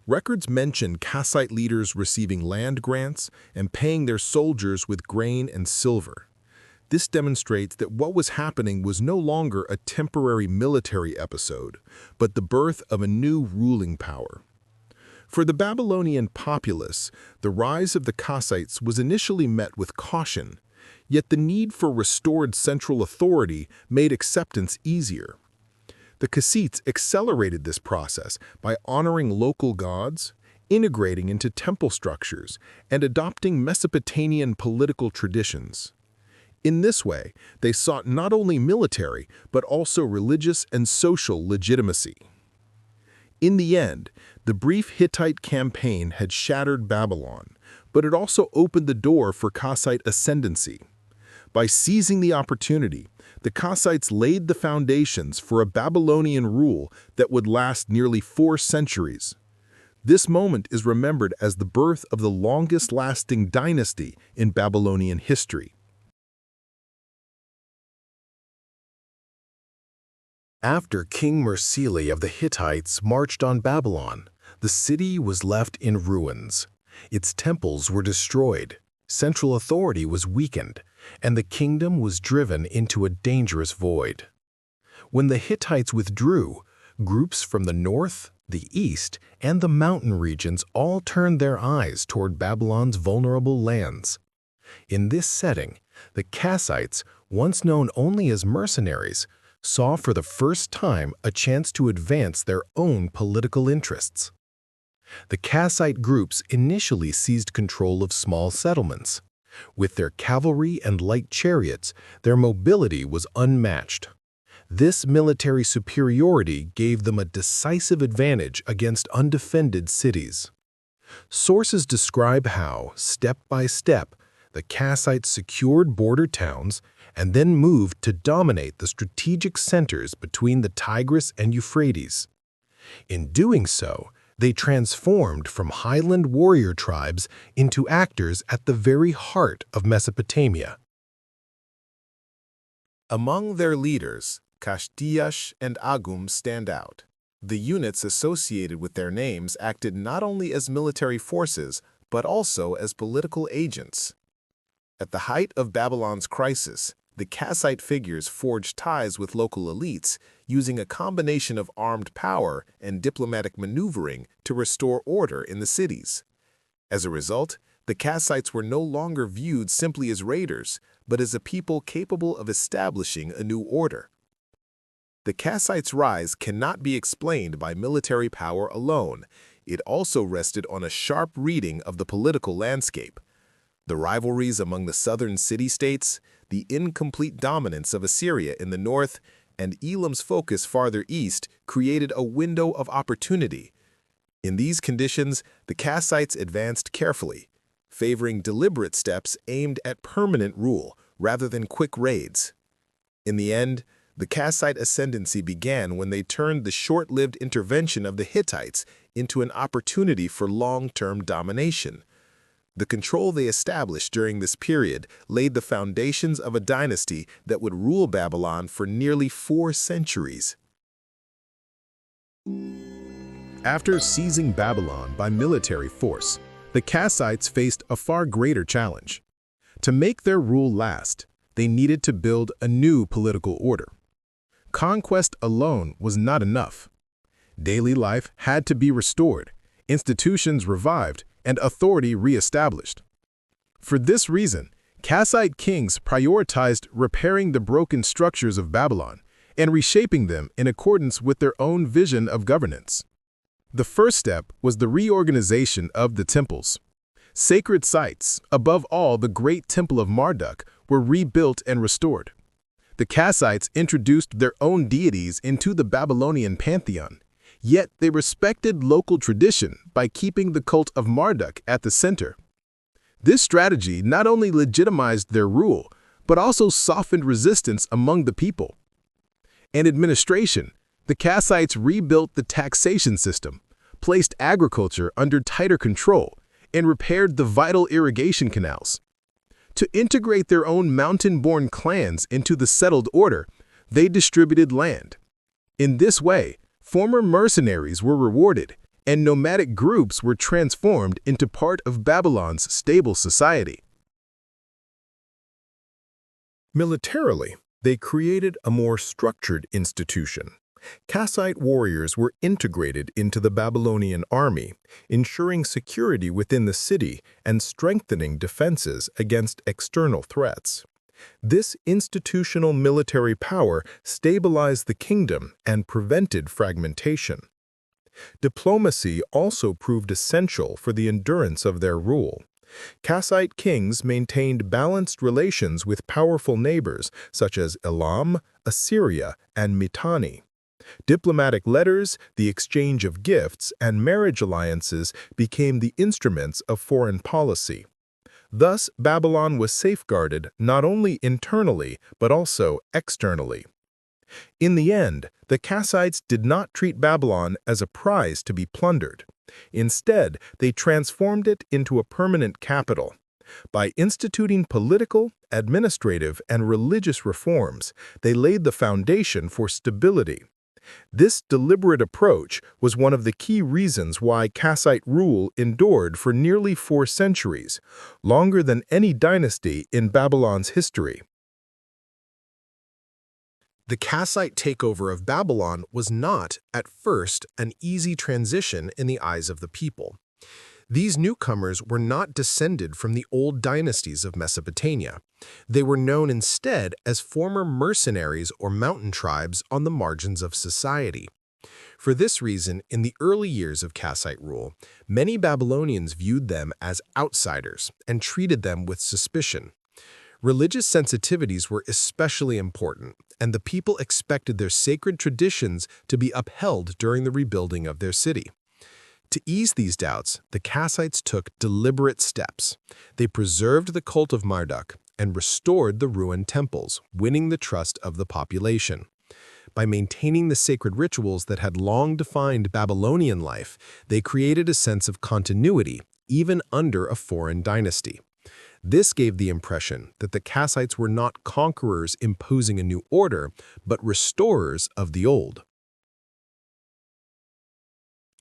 Records mention Kassite leaders receiving land grants and paying their soldiers with grain and silver. This demonstrates that what was happening was no longer a temporary military episode, but the birth of a new ruling power. For the Babylonian populace, the rise of the Kassites was initially met with caution, yet the need for restored central authority made acceptance easier. The Kassites accelerated this process by honoring local gods, integrating into temple structures, and adopting Mesopotamian political traditions. In this way, they sought not only military, but also religious and social legitimacy. In the end, the brief Hittite campaign had shattered Babylon, but it also opened the door for Kassite ascendancy. By seizing the opportunity, the Kassites laid the foundations for a Babylonian rule that would last nearly 4 centuries. This moment is remembered as the birth of the longest-lasting dynasty in Babylonian history. After King Mursili of the Hittites marched on Babylon, the city was left in ruins. Its temples were destroyed, central authority was weakened, and the kingdom was driven into a dangerous void. When the Hittites withdrew, groups from the north, the east, and the mountain regions all turned their eyes toward Babylon's vulnerable lands. In this setting, the Kassites, once known only as mercenaries, saw for the first time a chance to advance their own political interests. The Kassite groups initially seized control of small settlements. With their cavalry and light chariots, their mobility was unmatched. This military superiority gave them a decisive advantage against undefended cities. Sources describe how, step by step, the Kassites secured border towns and then moved to dominate the strategic centers between the Tigris and Euphrates. In doing so, they transformed from highland warrior tribes into actors at the very heart of Mesopotamia. Among their leaders, Kassite and Agum stand out. The units associated with their names acted not only as military forces, but also as political agents. At the height of Babylon's crisis, the Kassite figures forged ties with local elites, using a combination of armed power and diplomatic maneuvering to restore order in the cities. As a result, the Kassites were no longer viewed simply as raiders, but as a people capable of establishing a new order. The Kassites' rise cannot be explained by military power alone. It also rested on a sharp reading of the political landscape. The rivalries among the southern city-states, the incomplete dominance of Assyria in the north, and Elam's focus farther east created a window of opportunity. In these conditions, the Kassites advanced carefully, favoring deliberate steps aimed at permanent rule rather than quick raids. In the end, the Kassite ascendancy began when they turned the short-lived intervention of the Hittites into an opportunity for long-term domination. The control they established during this period laid the foundations of a dynasty that would rule Babylon for nearly 4 centuries. After seizing Babylon by military force, the Kassites faced a far greater challenge. To make their rule last, they needed to build a new political order. Conquest alone was not enough. Daily life had to be restored, institutions revived, and authority re-established. For this reason, Kassite kings prioritized repairing the broken structures of Babylon and reshaping them in accordance with their own vision of governance. The first step was the reorganization of the temples. Sacred sites, above all the great Temple of Marduk, were rebuilt and restored. The Kassites introduced their own deities into the Babylonian pantheon, yet they respected local tradition by keeping the cult of Marduk at the center. This strategy not only legitimized their rule, but also softened resistance among the people. In administration, the Kassites rebuilt the taxation system, placed agriculture under tighter control, and repaired the vital irrigation canals. To integrate their own mountain-born clans into the settled order, they distributed land. In this way, former mercenaries were rewarded, and nomadic groups were transformed into part of Babylon's stable society. Militarily, they created a more structured institution. Kassite warriors were integrated into the Babylonian army, ensuring security within the city and strengthening defenses against external threats. This institutional military power stabilized the kingdom and prevented fragmentation. Diplomacy also proved essential for the endurance of their rule. Kassite kings maintained balanced relations with powerful neighbors such as Elam, Assyria, and Mitanni. Diplomatic letters, the exchange of gifts, and marriage alliances became the instruments of foreign policy. Thus, Babylon was safeguarded not only internally but also externally. In the end, the Kassites did not treat Babylon as a prize to be plundered. Instead, they transformed it into a permanent capital. By instituting political, administrative, and religious reforms, they laid the foundation for stability. This deliberate approach was one of the key reasons why Kassite rule endured for nearly 4 centuries, longer than any dynasty in Babylon's history. The Kassite takeover of Babylon was not, at first, an easy transition in the eyes of the people. These newcomers were not descended from the old dynasties of Mesopotamia. They were known instead as former mercenaries or mountain tribes on the margins of society. For this reason, in the early years of Kassite rule, many Babylonians viewed them as outsiders and treated them with suspicion. Religious sensitivities were especially important, and the people expected their sacred traditions to be upheld during the rebuilding of their city. To ease these doubts, the Kassites took deliberate steps. They preserved the cult of Marduk and restored the ruined temples, winning the trust of the population. By maintaining the sacred rituals that had long defined Babylonian life, they created a sense of continuity, even under a foreign dynasty. This gave the impression that the Kassites were not conquerors imposing a new order, but restorers of the old.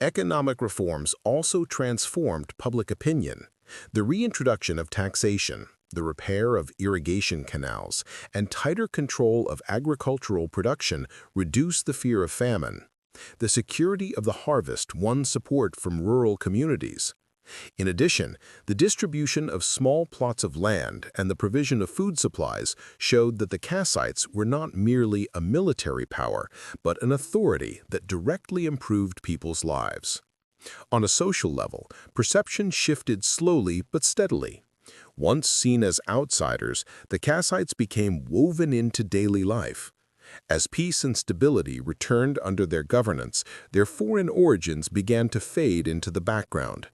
Economic reforms also transformed public opinion. The reintroduction of taxation, the repair of irrigation canals, and tighter control of agricultural production reduced the fear of famine. The security of the harvest won support from rural communities. In addition, the distribution of small plots of land and the provision of food supplies showed that the Kassites were not merely a military power, but an authority that directly improved people's lives. On a social level, perception shifted slowly but steadily. Once seen as outsiders, the Kassites became woven into daily life. As peace and stability returned under their governance, their foreign origins began to fade into the background.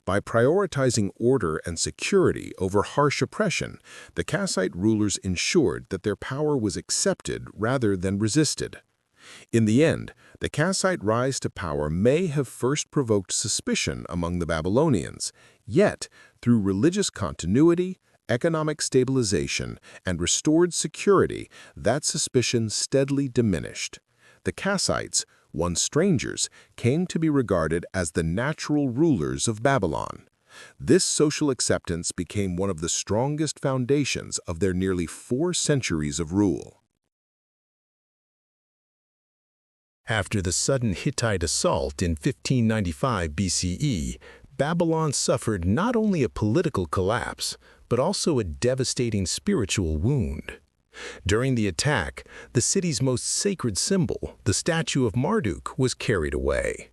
By prioritizing order and security over harsh oppression, the Kassite rulers ensured that their power was accepted rather than resisted. In the end, the Kassite rise to power may have first provoked suspicion among the Babylonians, yet, through religious continuity, economic stabilization, and restored security, that suspicion steadily diminished. The Kassites, once strangers, came to be regarded as the natural rulers of Babylon. This social acceptance became one of the strongest foundations of their nearly 4 centuries of rule. After the sudden Hittite assault in 1595 BCE, Babylon suffered not only a political collapse, but also a devastating spiritual wound. During the attack, the city's most sacred symbol, the statue of Marduk, was carried away.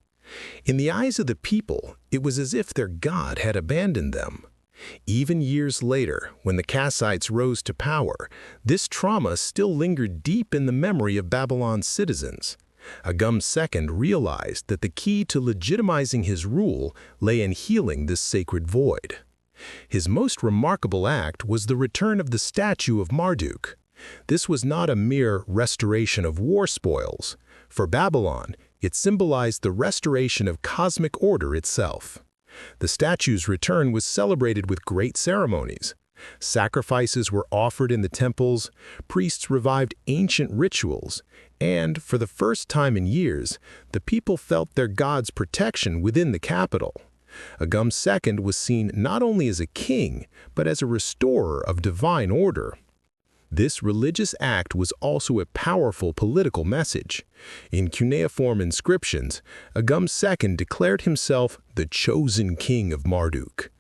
In the eyes of the people, it was as if their god had abandoned them. Even years later, when the Kassites rose to power, this trauma still lingered deep in the memory of Babylon's citizens. Agum II realized that the key to legitimizing his rule lay in healing this sacred void. His most remarkable act was the return of the statue of Marduk. This was not a mere restoration of war spoils. For Babylon, it symbolized the restoration of cosmic order itself. The statue's return was celebrated with great ceremonies. Sacrifices were offered in the temples, priests revived ancient rituals, and, for the first time in years, the people felt their god's protection within the capital. Agum II was seen not only as a king, but as a restorer of divine order. This religious act was also a powerful political message. In cuneiform inscriptions, Agum II declared himself the chosen king of Marduk.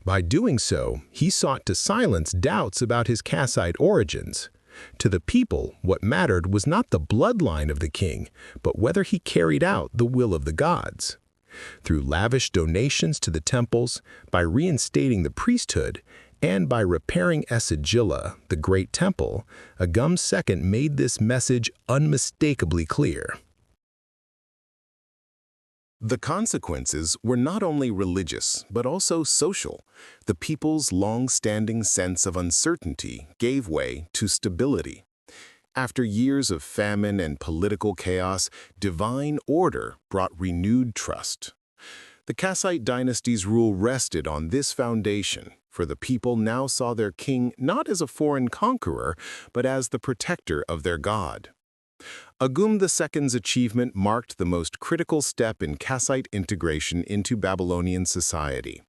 By doing so, he sought to silence doubts about his Kassite origins. To the people, what mattered was not the bloodline of the king, but whether he carried out the will of the gods. Through lavish donations to the temples, by reinstating the priesthood, and by repairing Esagila, the great temple, Agum II made this message unmistakably clear. The consequences were not only religious, but also social. The people's long-standing sense of uncertainty gave way to stability. After years of famine and political chaos, divine order brought renewed trust. The Kassite dynasty's rule rested on this foundation, for the people now saw their king not as a foreign conqueror, but as the protector of their god. Agum II's achievement marked the most critical step in Kassite integration into Babylonian society.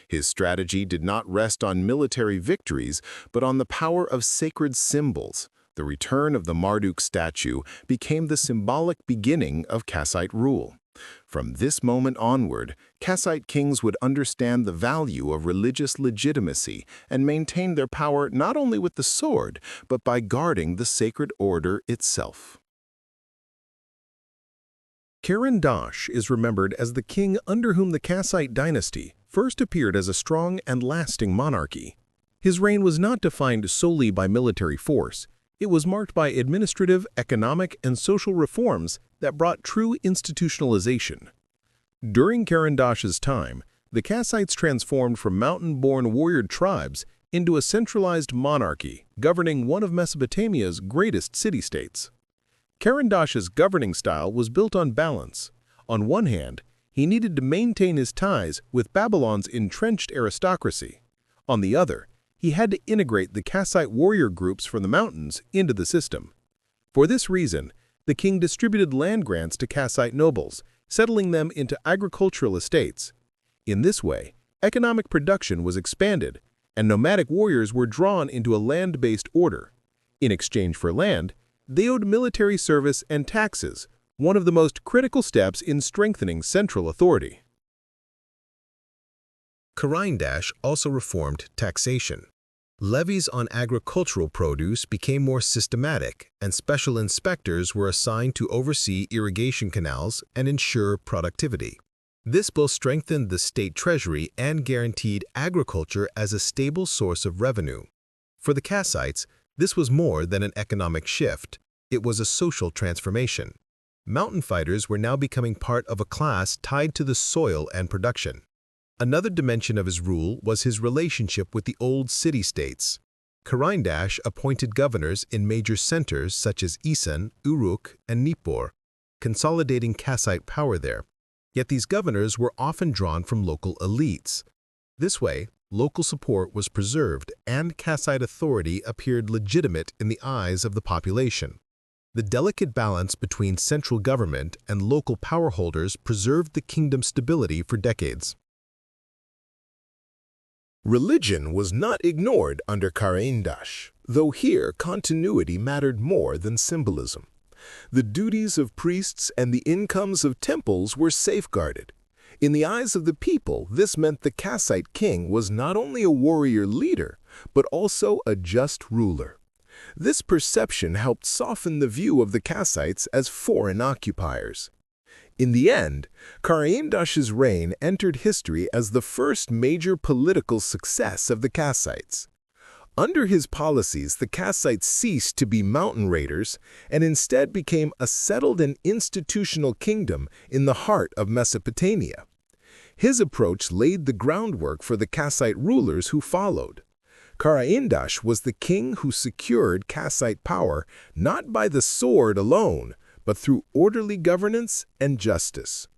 His strategy did not rest on military victories, but on the power of sacred symbols, The return of the Marduk statue became the symbolic beginning of Kassite rule. From this moment onward, Kassite kings would understand the value of religious legitimacy and maintain their power not only with the sword, but by guarding the sacred order itself. Caran d'Ache is remembered as the king under whom the Kassite dynasty first appeared as a strong and lasting monarchy. His reign was not defined solely by military force. It was marked by administrative, economic, and social reforms that brought true institutionalization. During Caran d'Ache's time, the Kassites transformed from mountain-born warrior tribes into a centralized monarchy governing one of Mesopotamia's greatest city-states. Caran d'Ache's governing style was built on balance. On one hand, he needed to maintain his ties with Babylon's entrenched aristocracy. On the other, he had to integrate the Kassite warrior groups from the mountains into the system. For this reason, the king distributed land grants to Kassite nobles, settling them into agricultural estates. In this way, economic production was expanded, and nomadic warriors were drawn into a land-based order. In exchange for land, they owed military service and taxes, one of the most critical steps in strengthening central authority. Caran d'Ache also reformed taxation. Levies on agricultural produce became more systematic, and special inspectors were assigned to oversee irrigation canals and ensure productivity. This both strengthened the state treasury and guaranteed agriculture as a stable source of revenue. For the Kassites, this was more than an economic shift. It was a social transformation. Mountain fighters were now becoming part of a class tied to the soil and production. Another dimension of his rule was his relationship with the old city-states. Caran d'Ache appointed governors in major centers such as Isan, Uruk, and Nippur, consolidating Kassite power there. Yet these governors were often drawn from local elites. This way, local support was preserved and Kassite authority appeared legitimate in the eyes of the population. The delicate balance between central government and local power holders preserved the kingdom's stability for decades. Religion was not ignored under Caran d'Ache, though here continuity mattered more than symbolism. The duties of priests and the incomes of temples were safeguarded. In the eyes of the people, this meant the Kassite king was not only a warrior leader, but also a just ruler. This perception helped soften the view of the Kassites as foreign occupiers. In the end, Caran d'Ache's reign entered history as the first major political success of the Kassites. Under his policies, the Kassites ceased to be mountain raiders and instead became a settled and institutional kingdom in the heart of Mesopotamia. His approach laid the groundwork for the Kassite rulers who followed. Caran d'Ache was the king who secured Kassite power not by the sword alone, but through orderly governance and justice.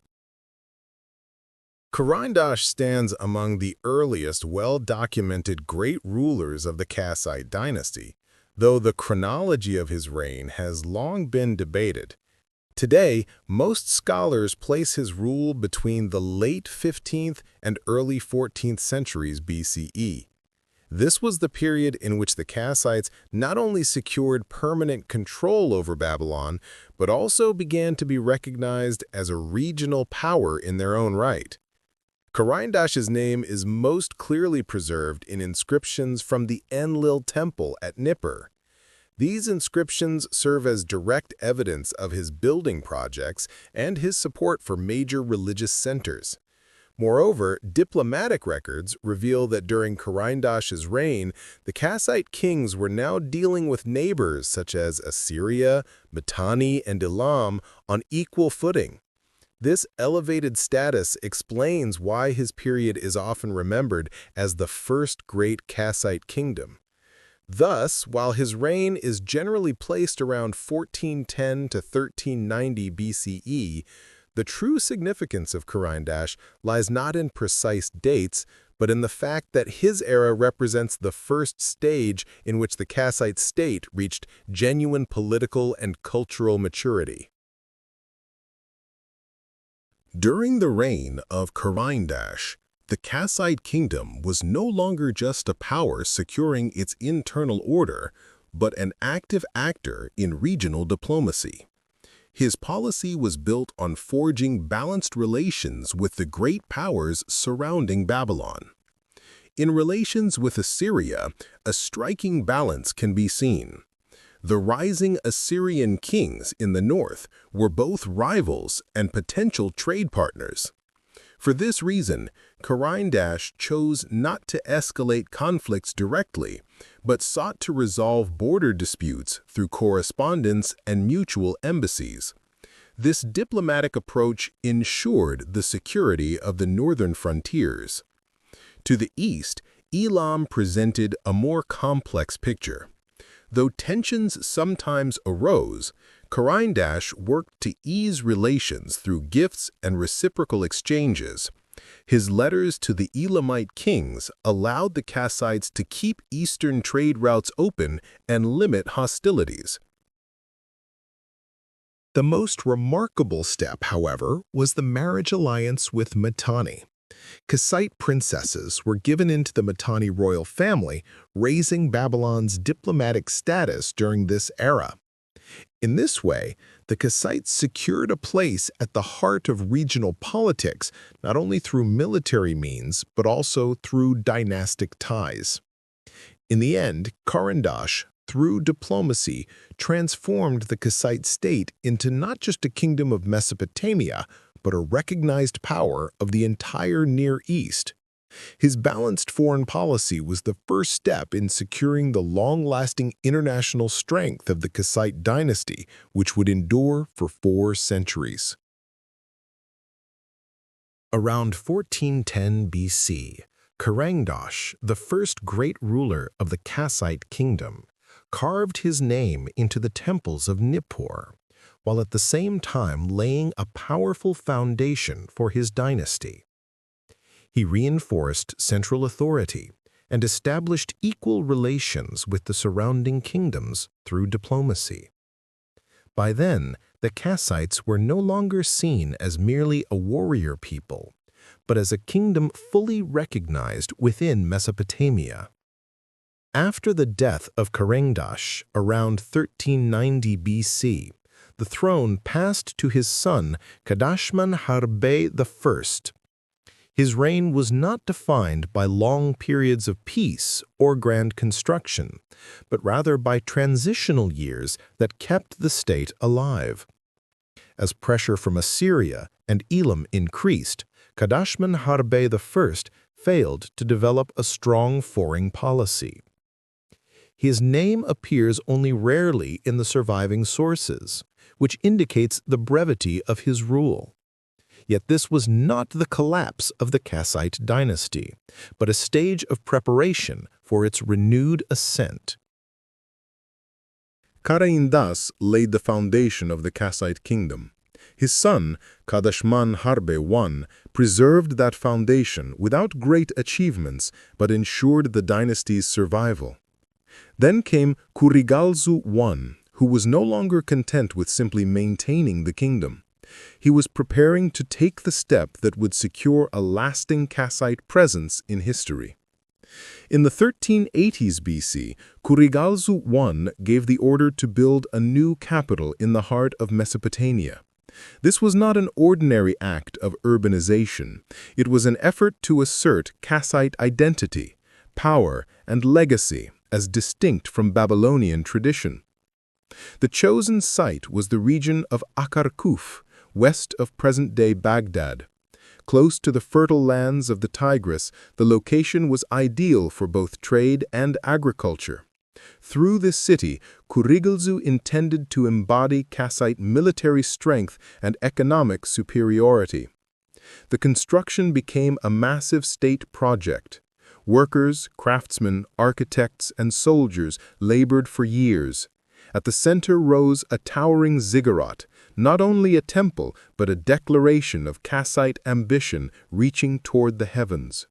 Caran d'Ache stands among the earliest well-documented great rulers of the Kassite dynasty, though the chronology of his reign has long been debated. Today, most scholars place his rule between the late 15th and early 14th centuries BCE. This was the period in which the Kassites not only secured permanent control over Babylon, but also began to be recognized as a regional power in their own right. Caran d'Ache's name is most clearly preserved in inscriptions from the Enlil Temple at Nippur. These inscriptions serve as direct evidence of his building projects and his support for major religious centers. Moreover, diplomatic records reveal that during Caran d'Ache's reign, the Kassite kings were now dealing with neighbors such as Assyria, Mitanni, and Elam on equal footing. This elevated status explains why his period is often remembered as the first great Kassite kingdom. Thus, while his reign is generally placed around 1410 to 1390 BCE, the true significance of Caran d'Ache lies not in precise dates, but in the fact that his era represents the first stage in which the Kassite state reached genuine political and cultural maturity. During the reign of Caran d'Ache, the Kassite kingdom was no longer just a power securing its internal order, but an active actor in regional diplomacy. His policy was built on forging balanced relations with the great powers surrounding Babylon. In relations with Assyria, a striking balance can be seen. The rising Assyrian kings in the north were both rivals and potential trade partners. For this reason, Karindash chose not to escalate conflicts directly, but sought to resolve border disputes through correspondence and mutual embassies. This diplomatic approach ensured the security of the northern frontiers. To the east, Elam presented a more complex picture. Though tensions sometimes arose, Karindash worked to ease relations through gifts and reciprocal exchanges. His letters to the Elamite kings allowed the Kassites to keep eastern trade routes open and limit hostilities. The most remarkable step, however, was the marriage alliance with Mitanni. Kassite princesses were given into the Mitanni royal family, raising Babylon's diplomatic status during this era. In this way, the Kassites secured a place at the heart of regional politics, not only through military means, but also through dynastic ties. In the end, Karindash, through diplomacy, transformed the Kassite state into not just a kingdom of Mesopotamia, but a recognized power of the entire Near East. His balanced foreign policy was the first step in securing the long-lasting international strength of the Kassite dynasty, which would endure for 4 centuries. Around 1410 BC, Karindash, the first great ruler of the Kassite kingdom, carved his name into the temples of Nippur, while at the same time laying a powerful foundation for his dynasty. He reinforced central authority and established equal relations with the surrounding kingdoms through diplomacy. By then, the Kassites were no longer seen as merely a warrior people, but as a kingdom fully recognized within Mesopotamia. After the death of Karindash around 1390 BC, the throne passed to his son Hammurabi I. His reign was not defined by long periods of peace or grand construction, but rather by transitional years that kept the state alive. As pressure from Assyria and Elam increased, Hammurabi I failed to develop a strong foreign policy. His name appears only rarely in the surviving sources, which indicates the brevity of his rule. Yet this was not the collapse of the Kassite dynasty, but a stage of preparation for its renewed ascent. Karindash laid the foundation of the Kassite kingdom. His son, Hammurabi I, preserved that foundation without great achievements, but ensured the dynasty's survival. Then came Kurigalzu I, who was no longer content with simply maintaining the kingdom. He was preparing to take the step that would secure a lasting Kassite presence in history. In the 1380s BC, Kurigalzu I gave the order to build a new capital in the heart of Mesopotamia. This was not an ordinary act of urbanization. It was an effort to assert Kassite identity, power, and legacy as distinct from Babylonian tradition. The chosen site was the region of Akarkuf, west of present-day Baghdad. Close to the fertile lands of the Tigris, the location was ideal for both trade and agriculture. Through this city, Kurigalzu intended to embody Kassite military strength and economic superiority. The construction became a massive state project. Workers, craftsmen, architects, and soldiers labored for years. At the center rose a towering ziggurat, not only a temple, but a declaration of Kassite ambition reaching toward the heavens.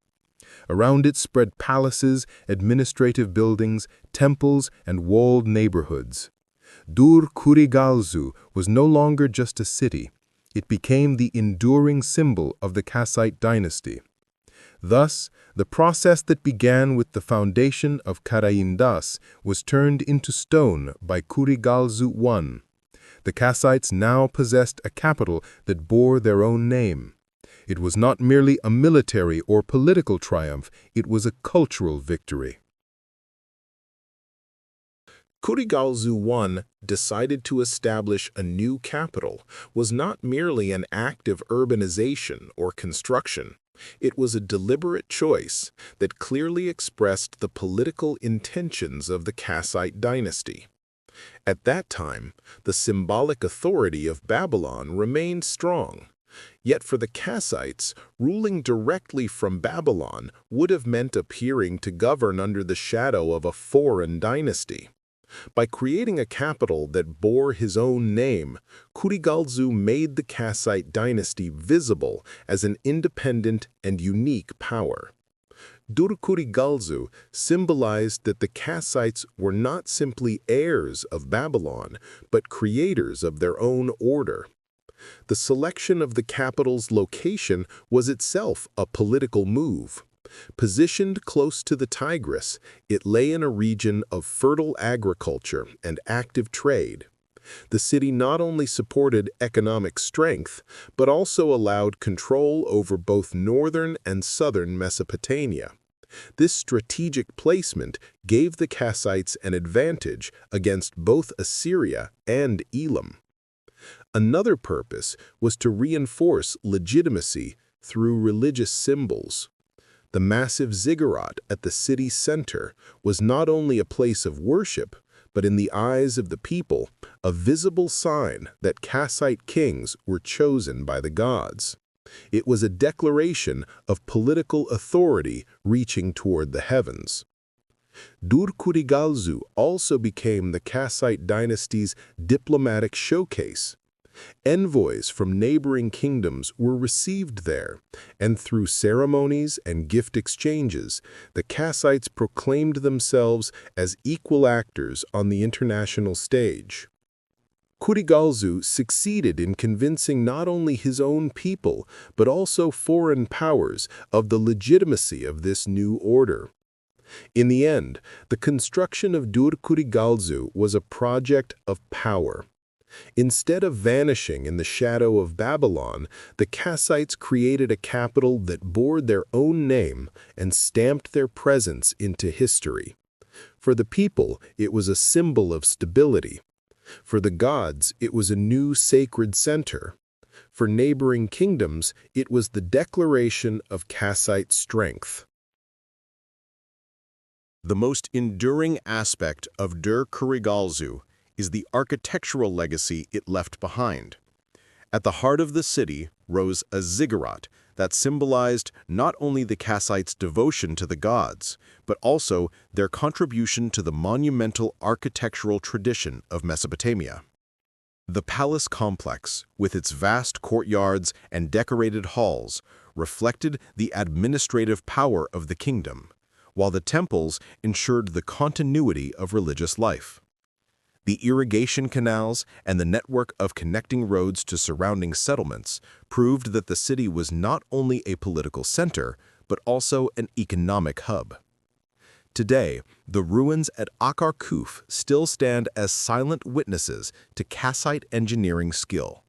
Around it spread palaces, administrative buildings, temples, and walled neighborhoods. Dur Kurigalzu was no longer just a city. It became the enduring symbol of the Kassite dynasty. Thus, the process that began with the foundation of Karaindas was turned into stone by Kurigalzu I. The Kassites now possessed a capital that bore their own name. It was not merely a military or political triumph, it was a cultural victory. Kurigalzu I decided to establish a new capital was not merely an act of urbanization or construction. It was a deliberate choice that clearly expressed the political intentions of the Kassite dynasty. At that time, the symbolic authority of Babylon remained strong. Yet for the Kassites, ruling directly from Babylon would have meant appearing to govern under the shadow of a foreign dynasty. By creating a capital that bore his own name, Kurigalzu made the Kassite dynasty visible as an independent and unique power. Dur-Kurigalzu symbolized that the Kassites were not simply heirs of Babylon, but creators of their own order. The selection of the capital's location was itself a political move. Positioned close to the Tigris, it lay in a region of fertile agriculture and active trade. The city not only supported economic strength, but also allowed control over both northern and southern Mesopotamia. This strategic placement gave the Kassites an advantage against both Assyria and Elam. Another purpose was to reinforce legitimacy through religious symbols. The massive ziggurat at the city's center was not only a place of worship, but in the eyes of the people, a visible sign that Kassite kings were chosen by the gods. It was a declaration of political authority reaching toward the heavens. Dur-Kurigalzu also became the Kassite dynasty's diplomatic showcase. Envoys from neighboring kingdoms were received there, and through ceremonies and gift exchanges, the Kassites proclaimed themselves as equal actors on the international stage. Kurigalzu succeeded in convincing not only his own people, but also foreign powers of the legitimacy of this new order. In the end, the construction of Dur-Kurigalzu was a project of power. Instead of vanishing in the shadow of Babylon, the Kassites created a capital that bore their own name and stamped their presence into history. For the people, it was a symbol of stability. For the gods, it was a new sacred center. For neighboring kingdoms, it was the declaration of Kassite strength. The most enduring aspect of Dur-Kurigalzu is the architectural legacy it left behind. At the heart of the city rose a ziggurat that symbolized not only the Kassites' devotion to the gods, but also their contribution to the monumental architectural tradition of Mesopotamia. The palace complex, with its vast courtyards and decorated halls, reflected the administrative power of the kingdom, while the temples ensured the continuity of religious life. The irrigation canals and the network of connecting roads to surrounding settlements proved that the city was not only a political center, but also an economic hub. Today, the ruins at Akar-Kuf still stand as silent witnesses to Kassite engineering skill.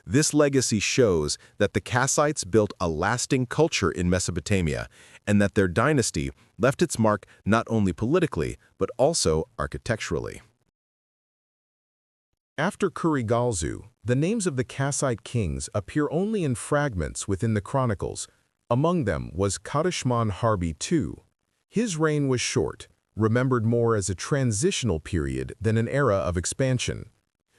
This legacy shows that the Kassites built a lasting culture in Mesopotamia and that their dynasty left its mark not only politically, but also architecturally. After Kurigalzu, the names of the Kassite kings appear only in fragments within the chronicles. Among them was Kadashman Harbi II. His reign was short, remembered more as a transitional period than an era of expansion.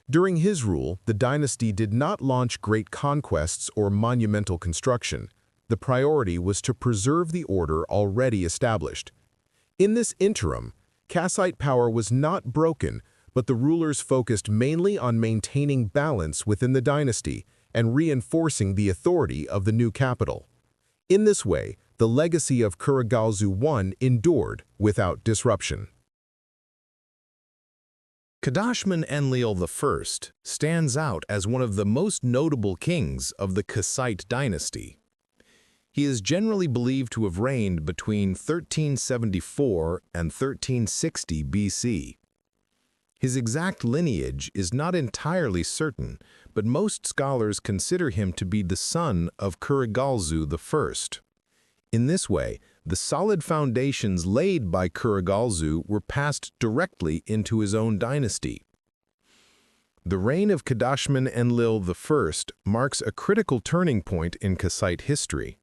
During his rule, the dynasty did not launch great conquests or monumental construction. The priority was to preserve the order already established. In this interim, Kassite power was not broken, but the rulers focused mainly on maintaining balance within the dynasty and reinforcing the authority of the new capital. In this way, the legacy of Kurigalzu I endured without disruption. Kadashman Enlil I stands out as one of the most notable kings of the Kassite dynasty. He is generally believed to have reigned between 1374 and 1360 BC. His exact lineage is not entirely certain, but most scholars consider him to be the son of Kurigalzu I. In this way, the solid foundations laid by Kurigalzu were passed directly into his own dynasty. The reign of Kadashman-Enlil I marks a critical turning point in Kassite history,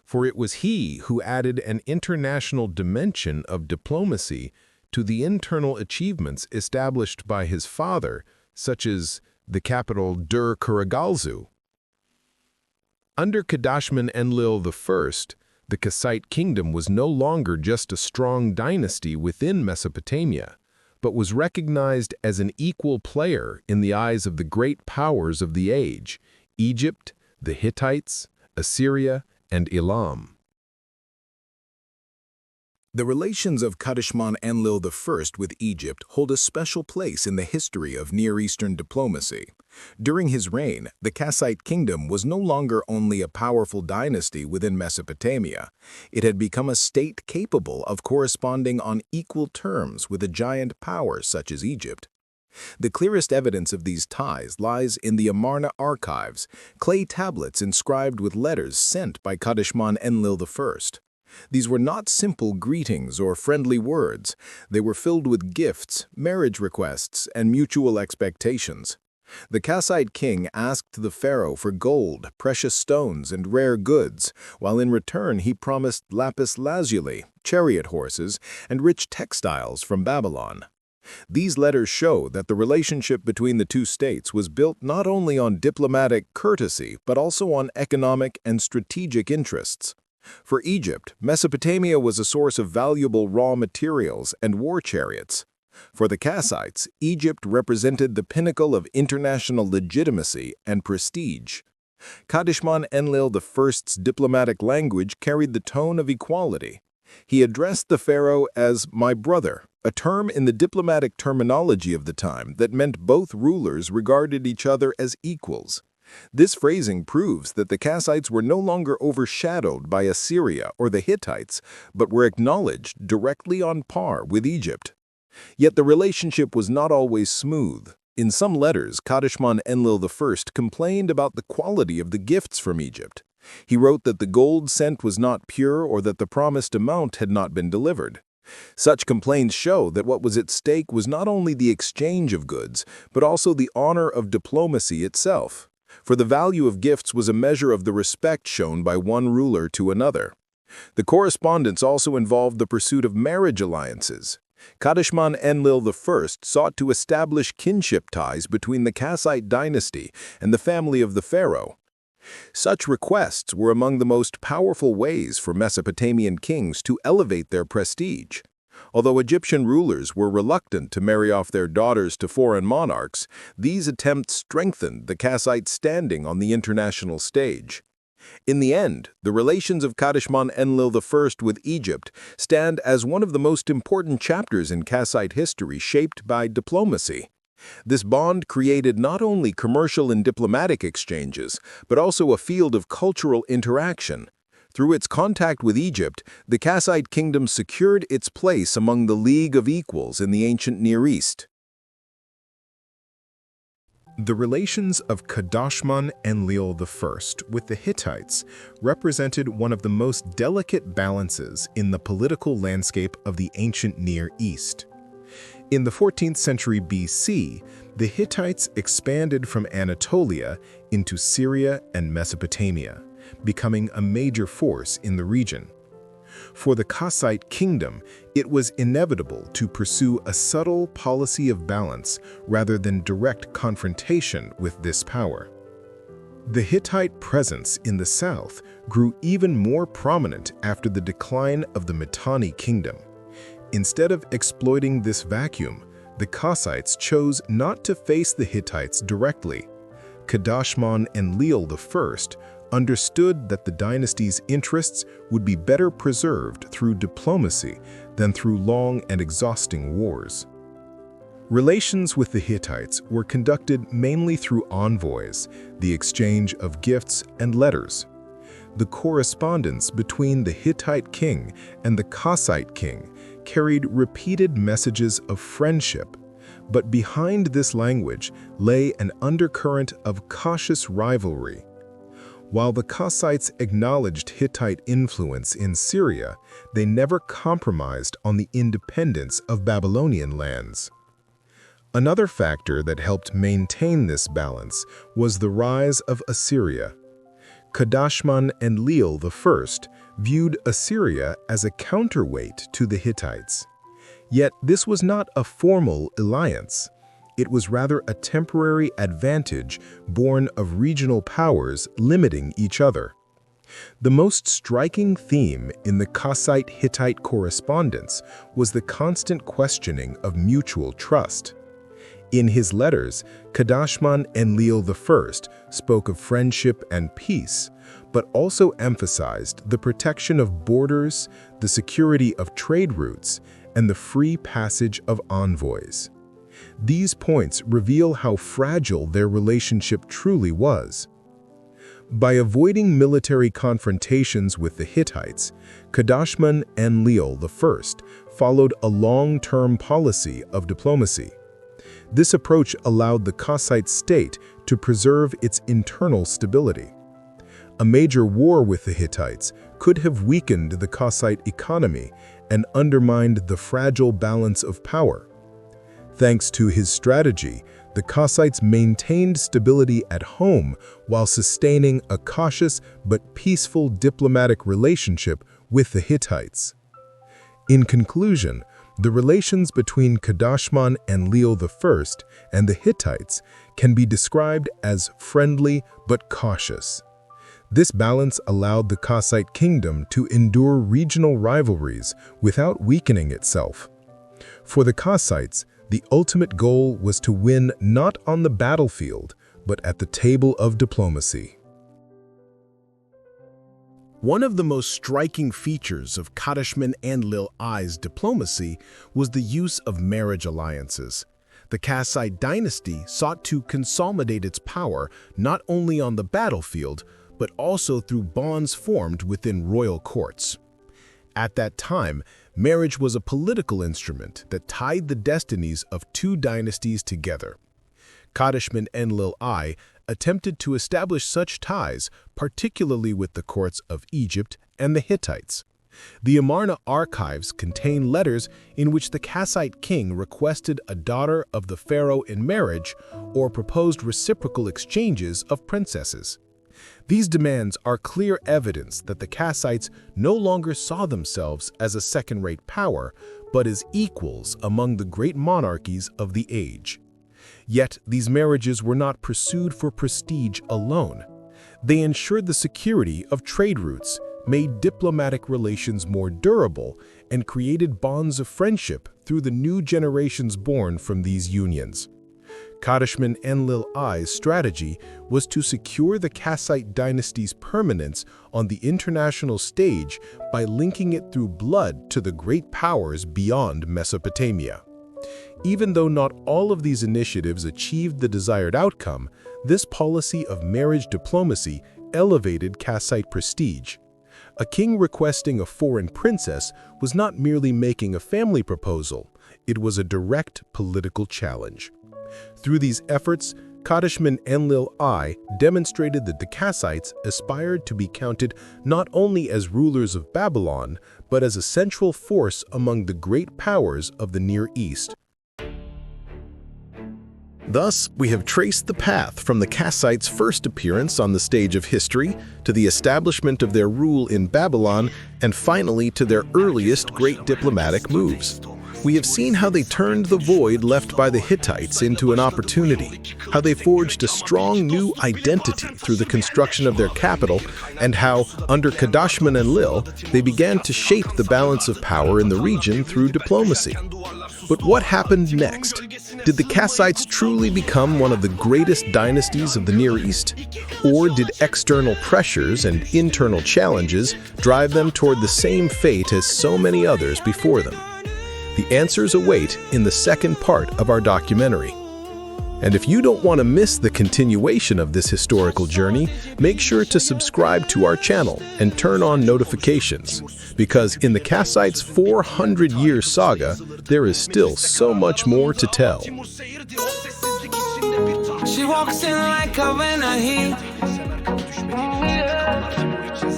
for it was he who added an international dimension of diplomacy to the internal achievements established by his father, such as the capital Kurigalzu. Under Kadashman-Enlil I, the Kassite kingdom was no longer just a strong dynasty within Mesopotamia, but was recognized as an equal player in the eyes of the great powers of the age, Egypt, the Hittites, Assyria, and Elam. The relations of Kadashman-Enlil I with Egypt hold a special place in the history of Near Eastern diplomacy. During his reign, the Kassite kingdom was no longer only a powerful dynasty within Mesopotamia. It had become a state capable of corresponding on equal terms with a giant power such as Egypt. The clearest evidence of these ties lies in the Amarna archives, clay tablets inscribed with letters sent by Kadashman-Enlil I. These were not simple greetings or friendly words. They were filled with gifts, marriage requests, and mutual expectations. The Kassite king asked the pharaoh for gold, precious stones, and rare goods, while in return he promised lapis lazuli, chariot horses, and rich textiles from Babylon. These letters show that the relationship between the two states was built not only on diplomatic courtesy, but also on economic and strategic interests. For Egypt, Mesopotamia was a source of valuable raw materials and war chariots. For the Kassites, Egypt represented the pinnacle of international legitimacy and prestige. Kadashman-Enlil I's diplomatic language carried the tone of equality. He addressed the pharaoh as "my brother," a term in the diplomatic terminology of the time that meant both rulers regarded each other as equals. This phrasing proves that the Kassites were no longer overshadowed by Assyria or the Hittites, but were acknowledged directly on par with Egypt. Yet the relationship was not always smooth. In some letters, Kadashman-Enlil I complained about the quality of the gifts from Egypt. He wrote that the gold sent was not pure or that the promised amount had not been delivered. Such complaints show that what was at stake was not only the exchange of goods, but also the honor of diplomacy itself. For the value of gifts was a measure of the respect shown by one ruler to another. The correspondence also involved the pursuit of marriage alliances. Kadashman-Enlil I sought to establish kinship ties between the Kassite dynasty and the family of the pharaoh. Such requests were among the most powerful ways for Mesopotamian kings to elevate their prestige. Although Egyptian rulers were reluctant to marry off their daughters to foreign monarchs, these attempts strengthened the Kassite standing on the international stage. In the end, the relations of Kadashman-Enlil I with Egypt stand as one of the most important chapters in Kassite history shaped by diplomacy. This bond created not only commercial and diplomatic exchanges, but also a field of cultural interaction. Through its contact with Egypt, the Kassite kingdom secured its place among the League of Equals in the ancient Near East. The relations of Kadashman-Enlil I with the Hittites represented one of the most delicate balances in the political landscape of the ancient Near East. In the 14th century BC, the Hittites expanded from Anatolia into Syria and Mesopotamia, becoming a major force in the region. For the Kassite kingdom, it was inevitable to pursue a subtle policy of balance rather than direct confrontation with this power. The Hittite presence in the south grew even more prominent after the decline of the Mitanni kingdom. Instead of exploiting this vacuum, the Kassites chose not to face the Hittites directly. Kadashman-Enlil I understood that the dynasty's interests would be better preserved through diplomacy than through long and exhausting wars. Relations with the Hittites were conducted mainly through envoys, the exchange of gifts and letters. the correspondence between the Hittite king and the Kassite king carried repeated messages of friendship, but behind this language lay an undercurrent of cautious rivalry. While the Kassites acknowledged Hittite influence in Syria, they never compromised on the independence of Babylonian lands. Another factor that helped maintain this balance was the rise of Assyria. Kadashman and Leil I viewed Assyria as a counterweight to the Hittites. Yet this was not a formal alliance. It was rather a temporary advantage born of regional powers limiting each other. The most striking theme in the Kassite-Hittite correspondence was the constant questioning of mutual trust. In his letters, Kadashman and Leil I spoke of friendship and peace, but also emphasized the protection of borders, the security of trade routes, and the free passage of envoys. These points reveal how fragile their relationship truly was. By avoiding military confrontations with the Hittites, Kadashman and Leil I followed a long-term policy of diplomacy. This approach allowed the Kassite state to preserve its internal stability. A major war with the Hittites could have weakened the Kassite economy and undermined the fragile balance of power. Thanks to his strategy, the Kassites maintained stability at home while sustaining a cautious but peaceful diplomatic relationship with the Hittites. In conclusion, the relations between Kadashman and Leil I and the Hittites can be described as friendly but cautious. This balance allowed the Kassite kingdom to endure regional rivalries without weakening itself. For the Kassites, the ultimate goal was to win not on the battlefield, but at the table of diplomacy. One of the most striking features of Kadashman and Leil I's diplomacy was the use of marriage alliances. The Kassite dynasty sought to consolidate its power not only on the battlefield, but also through bonds formed within royal courts. At that time, marriage was a political instrument that tied the destinies of two dynasties together. Kadashman and Leil I attempted to establish such ties, particularly with the courts of Egypt and the Hittites. The Amarna archives contain letters in which the Kassite king requested a daughter of the pharaoh in marriage or proposed reciprocal exchanges of princesses. These demands are clear evidence that the Kassites no longer saw themselves as a second-rate power, but as equals among the great monarchies of the age. Yet these marriages were not pursued for prestige alone. They ensured the security of trade routes, made diplomatic relations more durable, and created bonds of friendship through the new generations born from these unions. Kadashman and Leil I's strategy was to secure the Kassite dynasty's permanence on the international stage by linking it through blood to the great powers beyond Mesopotamia. Even though not all of these initiatives achieved the desired outcome, this policy of marriage diplomacy elevated Kassite prestige. A king requesting a foreign princess was not merely making a family proposal, it was a direct political challenge. Through these efforts, Kadashman and Leil I demonstrated that the Kassites aspired to be counted not only as rulers of Babylon, but as a central force among the great powers of the Near East. Thus, we have traced the path from the Kassites' first appearance on the stage of history to the establishment of their rule in Babylon and finally to their earliest great diplomatic moves. We have seen how they turned the void left by the Hittites into an opportunity, how they forged a strong new identity through the construction of their capital, and how, under Kadashman and Leil, they began to shape the balance of power in the region through diplomacy. But what happened next? Did the Kassites truly become one of the greatest dynasties of the Near East? Or did external pressures and internal challenges drive them toward the same fate as so many others before them? The answers await in the second part of our documentary. And if you don't want to miss the continuation of this historical journey, make sure to subscribe to our channel and turn on notifications, because in the Kassites' 400-year saga, there is still so much more to tell. She walks in like a when I heat.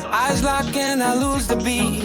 Eyes lock and I lose the beat.